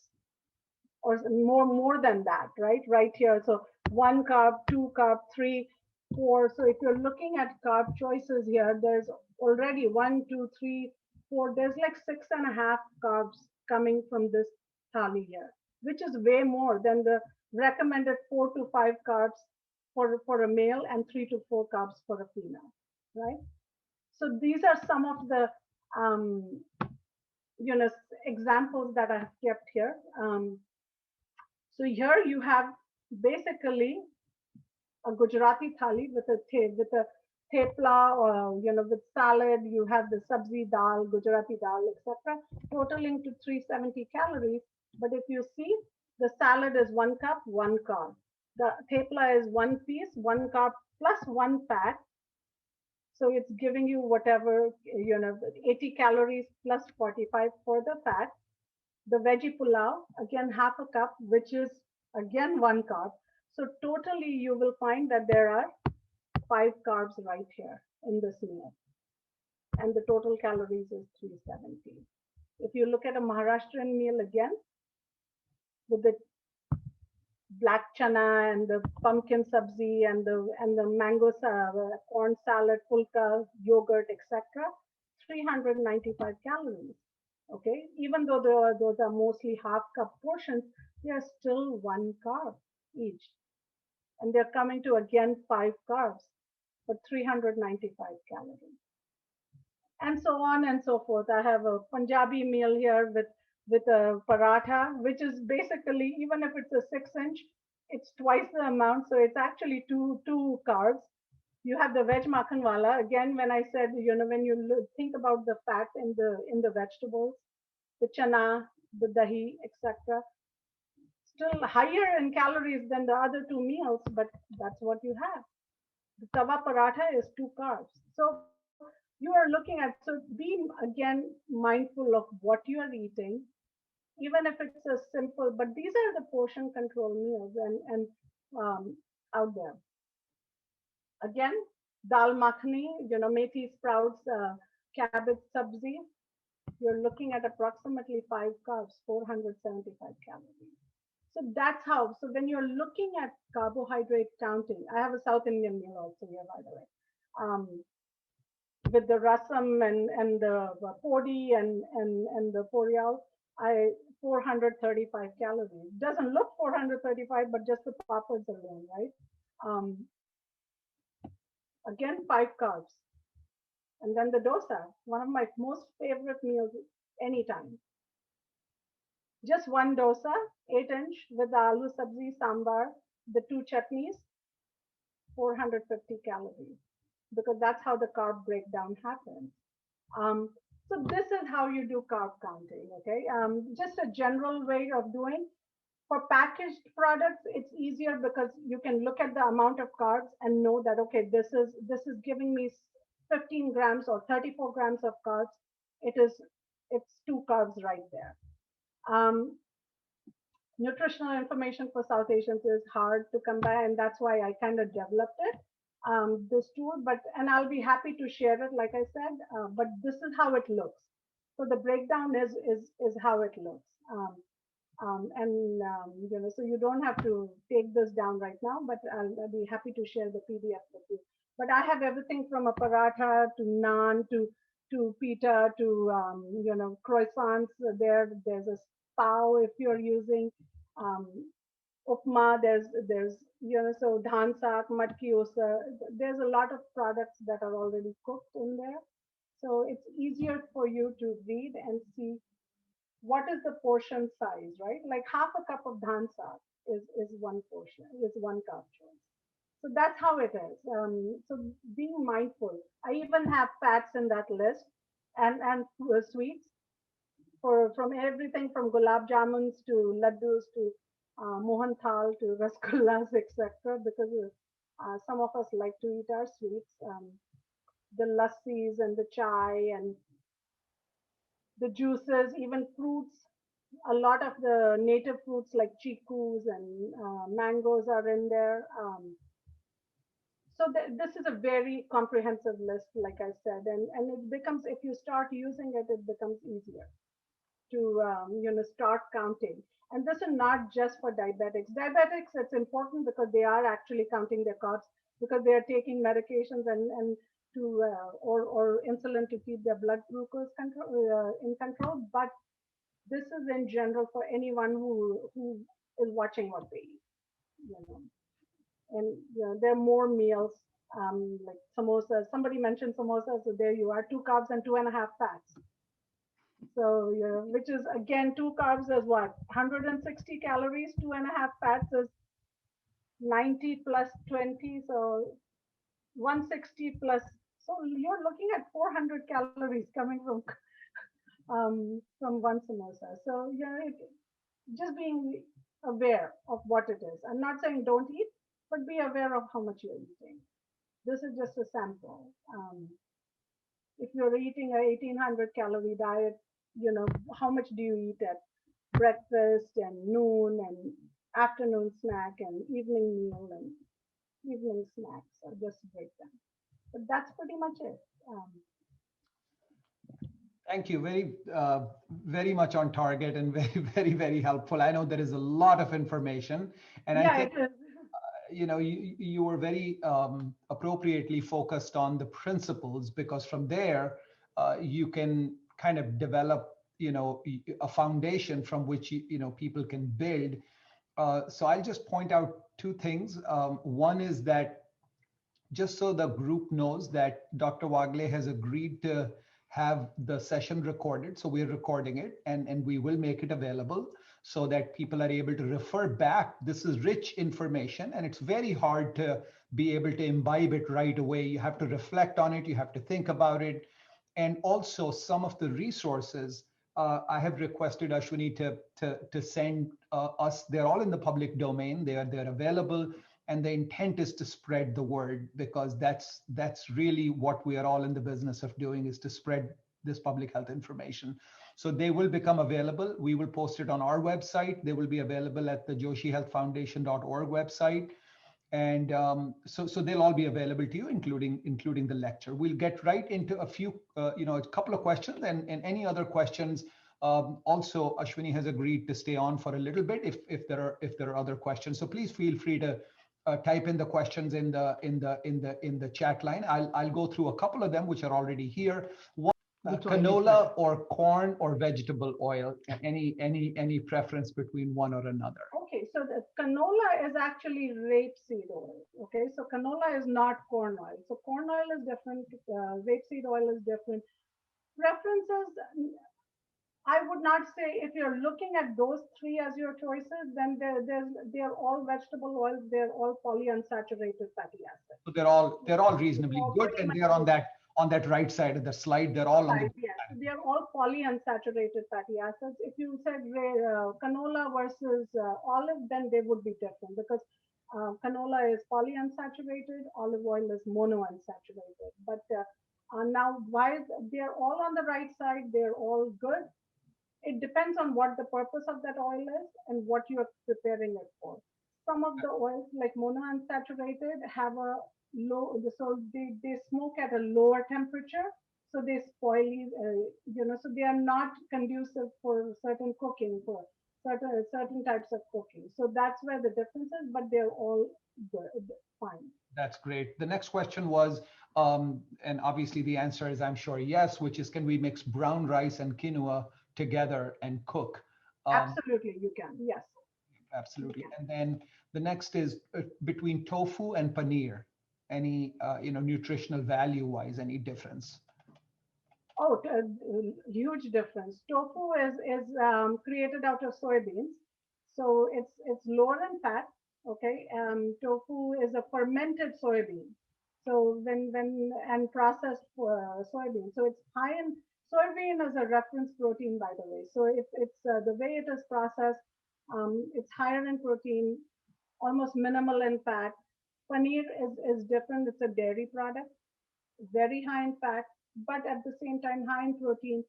or more than that, right here. So 1 carb, 2 carb, 3, 4. So if you're looking at carb choices here, there's already 1, 2, 3, 4. There's like 6.5 carbs coming from this thali here. which is way more than the recommended 4 to 5 carbs for a male and 3 to 4 carbs for a female, right? So these are some of the um, you know examples that I have kept here. So here you have basically a Gujarati thali with a thepla, or with salad. You have the sabzi dal, Gujarati dal, etc., totaling to 370 calories. But if you see, the salad is 1 cup, 1 carb. The thepla is one piece, 1 carb plus one fat. So it's giving you whatever 80 calories plus 45 for the fat. The veggie pulao, again half a cup, which is again 1 carb. So totally you will find that there are 5 carbs right here in this meal. And the total calories is 370. If you look at a Maharashtrian meal again, with the black chana and the pumpkin sabzi and the mango corn salad, pulka, yogurt, etc., 395 calories. Okay, even though those are mostly half cup portions, they are still 1 carb each, and they're coming to again 5 carbs for 395 calories, and so on and so forth. I have a Punjabi meal here with a paratha, which is basically, even if it's a 6 inch, it's twice the amount. So it's actually two carbs. You have the veg makhanwala. Again, when I said, when you think about the fat in the vegetables, the chana, the dahi, etc., still higher in calories than the other two meals, but that's what you have. The tawa paratha is 2 carbs. So you are looking at, so be again mindful of what you are eating, even if it's a simple, but these are the portion control meals and out there. Again, dal makhani, methi sprouts, cabbage sabzi, you're looking at approximately 5 carbs, 475 calories. So that's how. So when you're looking at carbohydrate counting, I have a South Indian meal also here, by the way, with the rasam and the podi and the porial. I 435 calories. Doesn't look 435, but just the papads alone, right? Um, Again, 5 carbs. And then the dosa, one of my most favorite meals anytime. Just one dosa, 8 inch, with the aloo sabzi, sambar, the two chutneys, 450 calories, because that's how the carb breakdown happens. Um, so this is how you do carb counting. Okay, just a general way of doing. For packaged products, it's easier because you can look at the amount of carbs and know that, okay, this is giving me 15 grams or 34 grams of carbs. It's 2 carbs right there. Um, Nutritional information for South Asians is hard to come by, and that's why I kind of developed it, this tool. And I'll be happy to share it, like I said. But this is how it looks. So the breakdown is how it looks. So you don't have to take this down right now, but I'll be happy to share the PDF with you. But I have everything from a paratha to naan to pita to croissants. There's a pav if you're using um, upma. There's so dhan sak, matki osa. There's a lot of products that are already cooked in there, so it's easier for you to read and see what is the portion size, right? Like half a cup of dhan sak is one portion, is 1 carb choice. So that's how it is. So being mindful. I even have fats in that list, and sweets for from everything from gulab jamuns to laddus to mohan thal to rasgullas, etc. Because some of us like to eat our sweets, the lassis and the chai and the juices, even fruits. A lot of the native fruits like chikus and mangoes are in there. So this is a very comprehensive list, like I said, and it becomes, if you start using it, it becomes easier to start counting. And this is not just for diabetics. Diabetics, it's important because they are actually counting their carbs because they are taking medications and to or insulin to keep their blood glucose in control. But this is in general for anyone who is watching what they eat. You know, and there are more meals like samosas. Somebody mentioned samosas, so there you are, two carbs and two and a half fats. So which is again two carbs is what 160 calories, two and a half fats is 90 plus 20, so 160 plus. So you're looking at 400 calories coming from one samosa. So just being aware of what it is. I'm not saying don't eat, but be aware of how much you're eating. This is just a sample. If you're eating a 1800 calorie diet, how much do you eat at breakfast and noon and afternoon snack and evening meal and evening snacks, or just break them. But that's pretty much it. Thank you. Very much on target and very helpful. I know there is a lot of information, and I Yeah, think it is. you were very appropriately focused on the principles, because from there you can kind of develop a foundation from which people can build. So I'll just point out two things. One is that, just so the group knows, that Dr. Wagle has agreed to have the session recorded. So we're recording it, and we will make it available so that people are able to refer back. This is rich information, and it's very hard to be able to imbibe it right away. You have to reflect on it, you have to think about it. And also some of the resources, I have requested Ashwini to send us. They're all in the public domain. They're available, and the intent is to spread the word, because that's really what we are all in the business of doing, is to spread this public health information. So they will become available. We will post it on our website. They will be available at the joshihealthfoundation.org website. And so they'll all be available to you, including the lecture. We'll get right into a few, a couple of questions, and any other questions. Also, Ashwini has agreed to stay on for a little bit if there are other questions. So please feel free to type in the questions in the chat line. I'll go through a couple of them which are already here. One, canola or corn or vegetable oil. Any preference between one or another? Okay, so the canola is actually rapeseed oil. Okay, so canola is not corn oil. So corn oil is different. Rapeseed oil is different. Preferences, I would not say, if you're looking at those three as your choices, then they're all vegetable oils. They're all polyunsaturated fatty acids. So they're all reasonably all good, pretty and much they're on that right side of the slide. They're all on the right, yes. They are all polyunsaturated fatty acids. If you said canola versus olive, then they would be different, because canola is polyunsaturated, olive oil is monounsaturated. But now, why they're all on the right side, they're all good. It depends on what the purpose of that oil is and what you're preparing it for. Some of the oils, like monounsaturated, have a low, so they smoke at a lower temperature, so they spoil, so they are not conducive for certain cooking, for certain types of cooking. So that's where the difference is, but they're all good, fine. That's great. The next question was, and obviously the answer is, I'm sure, yes, which is, can we mix brown rice and quinoa together and cook? Absolutely, you can. Yes. Absolutely. And then the next is between tofu and paneer. Any, nutritional value wise, any difference? Oh, huge difference. Tofu is created out of soybeans, so it's lower in fat. Okay, tofu is a fermented soybean. So when and processed soybean, so it's high in soybean is a reference protein, by the way. So if it's the way it is processed, it's higher in protein, almost minimal in fat. Paneer is different. It's a dairy product, very high in fat, but at the same time high in protein,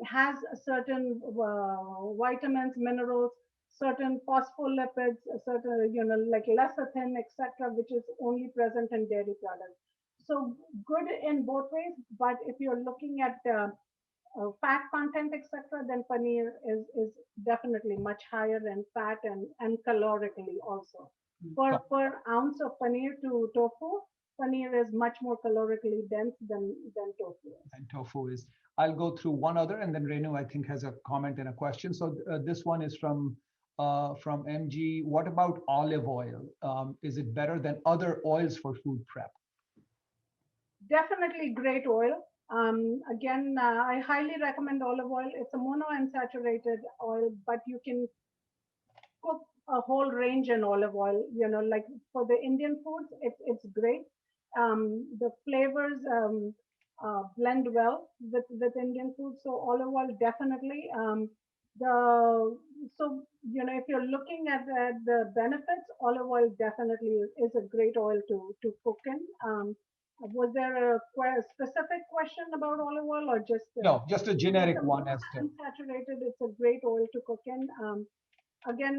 has certain vitamins, minerals, certain phospholipids, certain, like lecithin, etc., which is only present in dairy products. So good in both ways, but if you're looking at fat content, etc., then paneer is definitely much higher in fat and calorically also. Per ounce of paneer to tofu, paneer is much more calorically dense than tofu is. And tofu is. I'll go through one other, and then Renu, I think, has a comment and a question. So this one is from MG. What about olive oil? Is it better than other oils for food prep? Definitely great oil. Again, I highly recommend olive oil. It's a monounsaturated oil, but you can cook a whole range in olive oil. Like for the Indian foods, it's great. The flavors blend well with Indian food. So olive oil definitely. The so if you're looking at the benefits, olive oil definitely is a great oil to cook in. Was there a specific question about olive oil, or just No, just a generic it's one as to. unsaturated? It's a great oil to cook in. Again,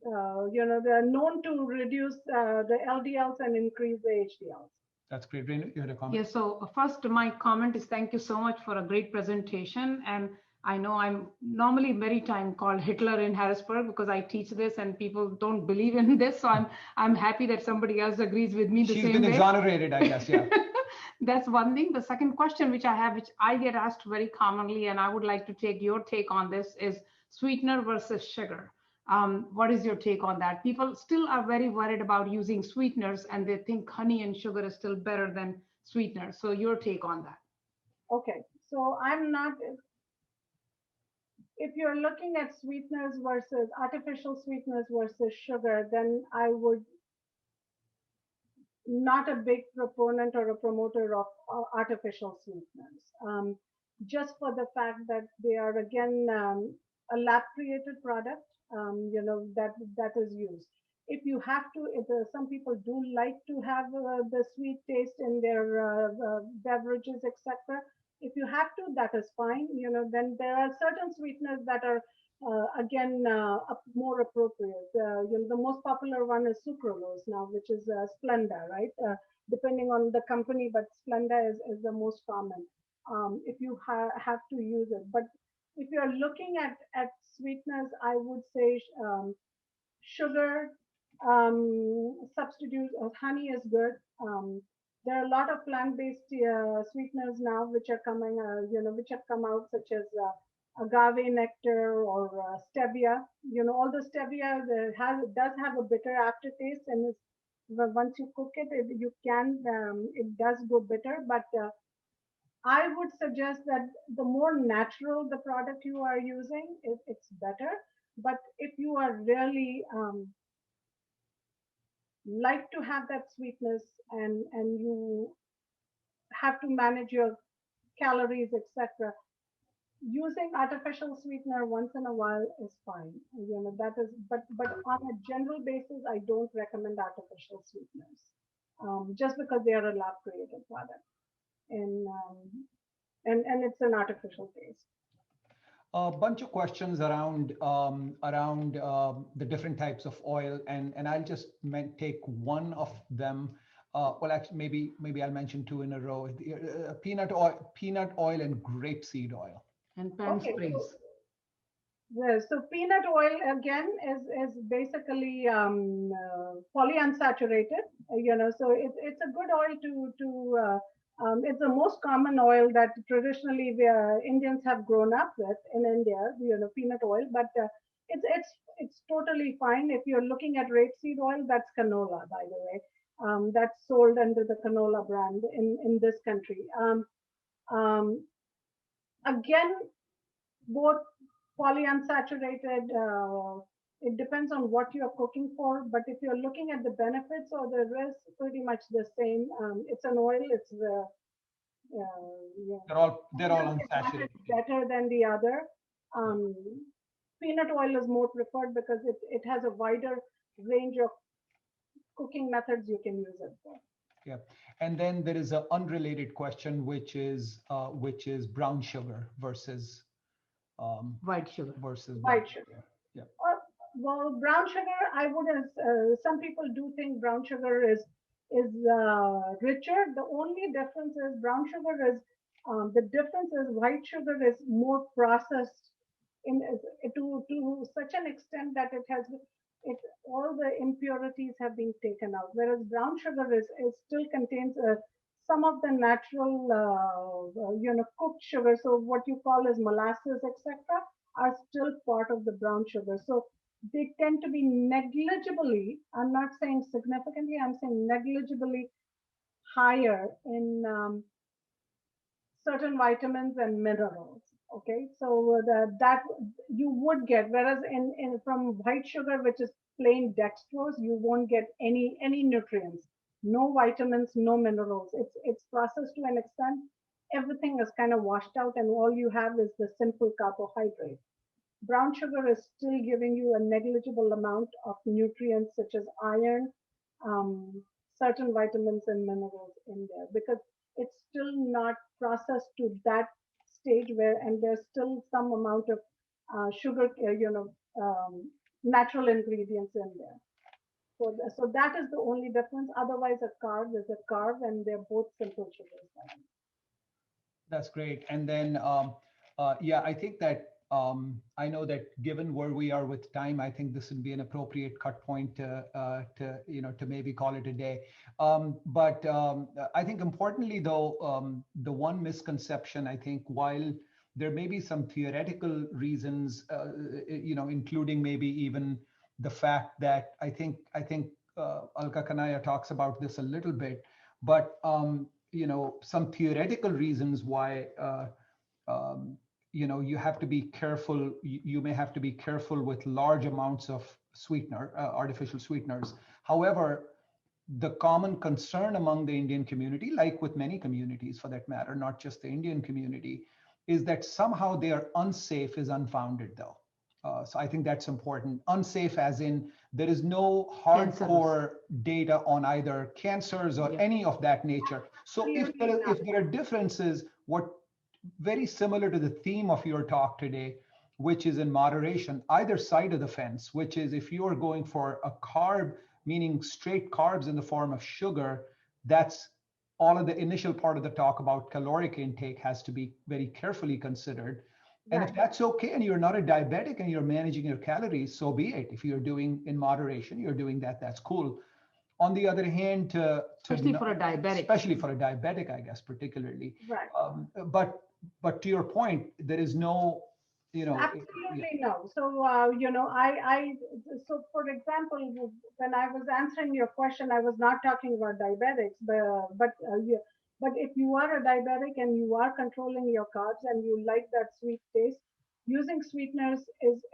they're known to reduce the LDLs and increase the HDLs. That's great. Renu, you had a comment? Yeah, so first, my comment is thank you so much for a great presentation. And I know I'm normally many time called Hitler in Harrisburg because I teach this and people don't believe in this. So I'm happy that somebody else agrees with me the She's same been way. exonerated, I guess, yeah. That's one thing. The second question which I have, which I get asked very commonly, and I would like to take your take on this, is sweetener versus sugar. What is your take on that? People still are very worried about using sweeteners and they think honey and sugar is still better than sweeteners. So your take on that? Okay, so I'm not, if you're looking at sweeteners versus artificial sweeteners versus sugar, then I would not a big proponent or a promoter of artificial sweeteners, just for the fact that they are again a lab created product, that is used. If you have to, some people do like to have the sweet taste in their beverages, etc. If you have to, that is fine. Then there are certain sweeteners that are again more appropriate. The most popular one is sucralose now, which is Splenda, right? Depending on the company, but Splenda is the most common. If you have to use it, but if you're looking at sweeteners, I would say sugar substitute of honey is good. There are a lot of plant-based sweeteners now which are coming, which have come out, such as agave nectar or stevia. All the stevia does have a bitter aftertaste, and once you cook it, it does go bitter. But I would suggest that the more natural the product you are using, it's better. But if you are really like to have that sweetness, and you have to manage your calories, etc., using artificial sweetener once in a while is fine. That is, but on a general basis, I don't recommend artificial sweeteners, just because they are a lab created product, and it's an artificial taste. A bunch of questions around the different types of oil, and I'll just take one of them. Well, actually, maybe I'll mention two in a row. Peanut oil, and grapeseed oil. And pan sprays. So peanut oil again is basically polyunsaturated. So it's a good oil to it's the most common oil that traditionally Indians have grown up with in India. Peanut oil, but it's totally fine. If you're looking at rapeseed oil, that's canola, by the way. That's sold under the canola brand in this country. Again, both polyunsaturated, it depends on what you're cooking for, but if you're looking at the benefits or the risks, pretty much the same. It's an oil. It's They're all unsaturated. Better than the other. Peanut oil is more preferred because it has a wider range of cooking methods you can use it for. Yeah, and then there is an unrelated question, which is brown sugar versus White sugar. Versus white sugar. Yeah. Well, brown sugar, I wouldn't. Some people do think brown sugar is richer. The only difference is brown sugar is the difference is white sugar is more processed to such an extent that all the impurities have been taken out. Whereas brown sugar is still contains a some of the natural, cooked sugar, so what you call as molasses, etc., are still part of the brown sugar. So they tend to be negligibly, I'm not saying significantly, I'm saying negligibly higher in certain vitamins and minerals. Okay, so that you would get, whereas in from white sugar, which is plain dextrose, you won't get any nutrients, no vitamins, no minerals. It's processed to an extent. Everything is kind of washed out, and all you have is the simple carbohydrate. Brown sugar is still giving you a negligible amount of nutrients such as iron, certain vitamins and minerals in there, because it's still not processed to that stage where, and there's still some amount of sugar, natural ingredients in there. So that is the only difference. Otherwise, a carb is a carb, and they're both simple sugars. That's great. And then, yeah, I think that I know that given where we are with time, I think this would be an appropriate cut point to maybe call it a day. But I think importantly, though, the one misconception, I think, while there may be some theoretical reasons, including maybe even the fact that I think Alka Kanaya talks about this a little bit, but some theoretical reasons why you have to be careful. You may have to be careful with large amounts of sweetener, artificial sweeteners. However, the common concern among the Indian community, like with many communities for that matter, not just the Indian community, is that somehow they are unsafe is unfounded, though. So I think that's important. Unsafe as in there is no hardcore data on either cancers or any of that nature. So if there are differences, what very similar to the theme of your talk today, which is in moderation, either side of the fence, which is if you are going for a carb, meaning straight carbs in the form of sugar, that's all of the initial part of the talk about caloric intake has to be very carefully considered. And if that's okay, and you're not a diabetic and you're managing your calories, so be it. If you're doing in moderation, you're doing that, that's cool. On the other hand, especially for a diabetic, I guess, particularly. Right. But to your point, there is no, absolutely no. So so for example, when I was answering your question, I was not talking about diabetics, but if you are a diabetic and you are controlling your carbs and you like that sweet taste, using sweeteners is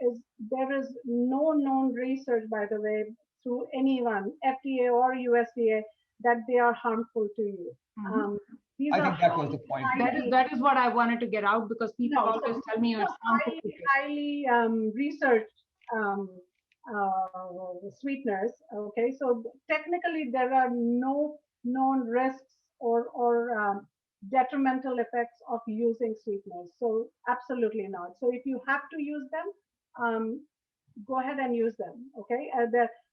there is no known research, by the way, through anyone, FDA or USDA, that they are harmful to you. Mm-hmm. I think that was the point. That is what I wanted to get out, because people always tell me it's highly researched sweeteners. Okay, so technically there are no known risks or detrimental effects of using sweeteners. So absolutely not. So if you have to use them, go ahead and use them. Okay,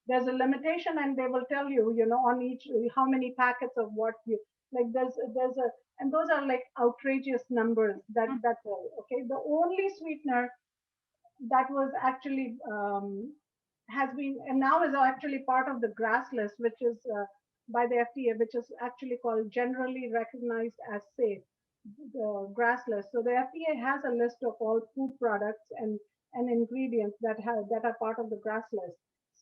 there's a limitation, and they will tell you, on each how many packets of what you like. There's a, and those are like outrageous numbers. Okay. The only sweetener that was actually has been and now is actually part of the GRAS list, which is by the FDA, which is actually called generally recognized as safe, the GRAS list. So the FDA has a list of all food products and ingredients that are part of the GRAS list.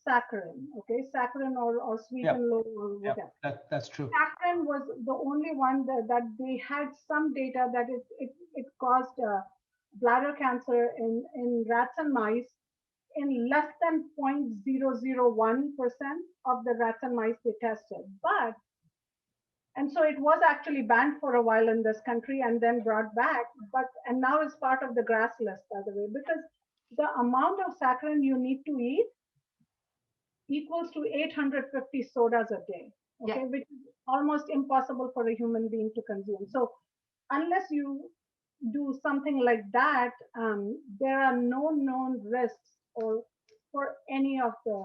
Saccharin, okay, saccharin or sweet and low or whatever. That's true. Saccharin was the only one that they had some data that it caused bladder cancer in rats and mice in less than 0.001% of the rats and mice they tested. And so it was actually banned for a while in this country and then brought back, and now it's part of the GRAS list, by the way, because the amount of saccharin you need to eat equals to 850 sodas a day, okay, which is almost impossible for a human being to consume. So unless you do something like that, there are no known risks for any of the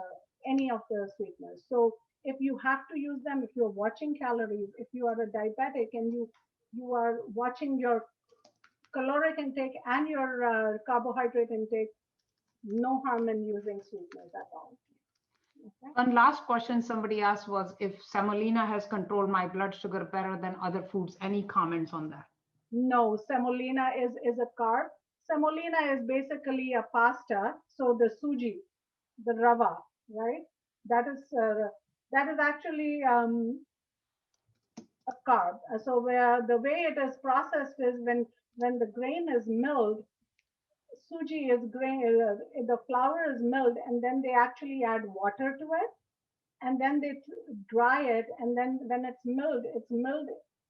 sweeteners. So if you have to use them, if you're watching calories, if you are a diabetic and you are watching your caloric intake and your carbohydrate intake, no harm in using sweeteners at all. Okay. One last question somebody asked was if semolina has controlled my blood sugar better than other foods. Any comments on that? No, semolina is a carb. Semolina is basically a pasta. So the suji, the rava, right? That is actually a carb. So where the way it is processed is when the grain is milled, suji is grain, the flour is milled, and then they actually add water to it, and then they dry it, and then when it's milled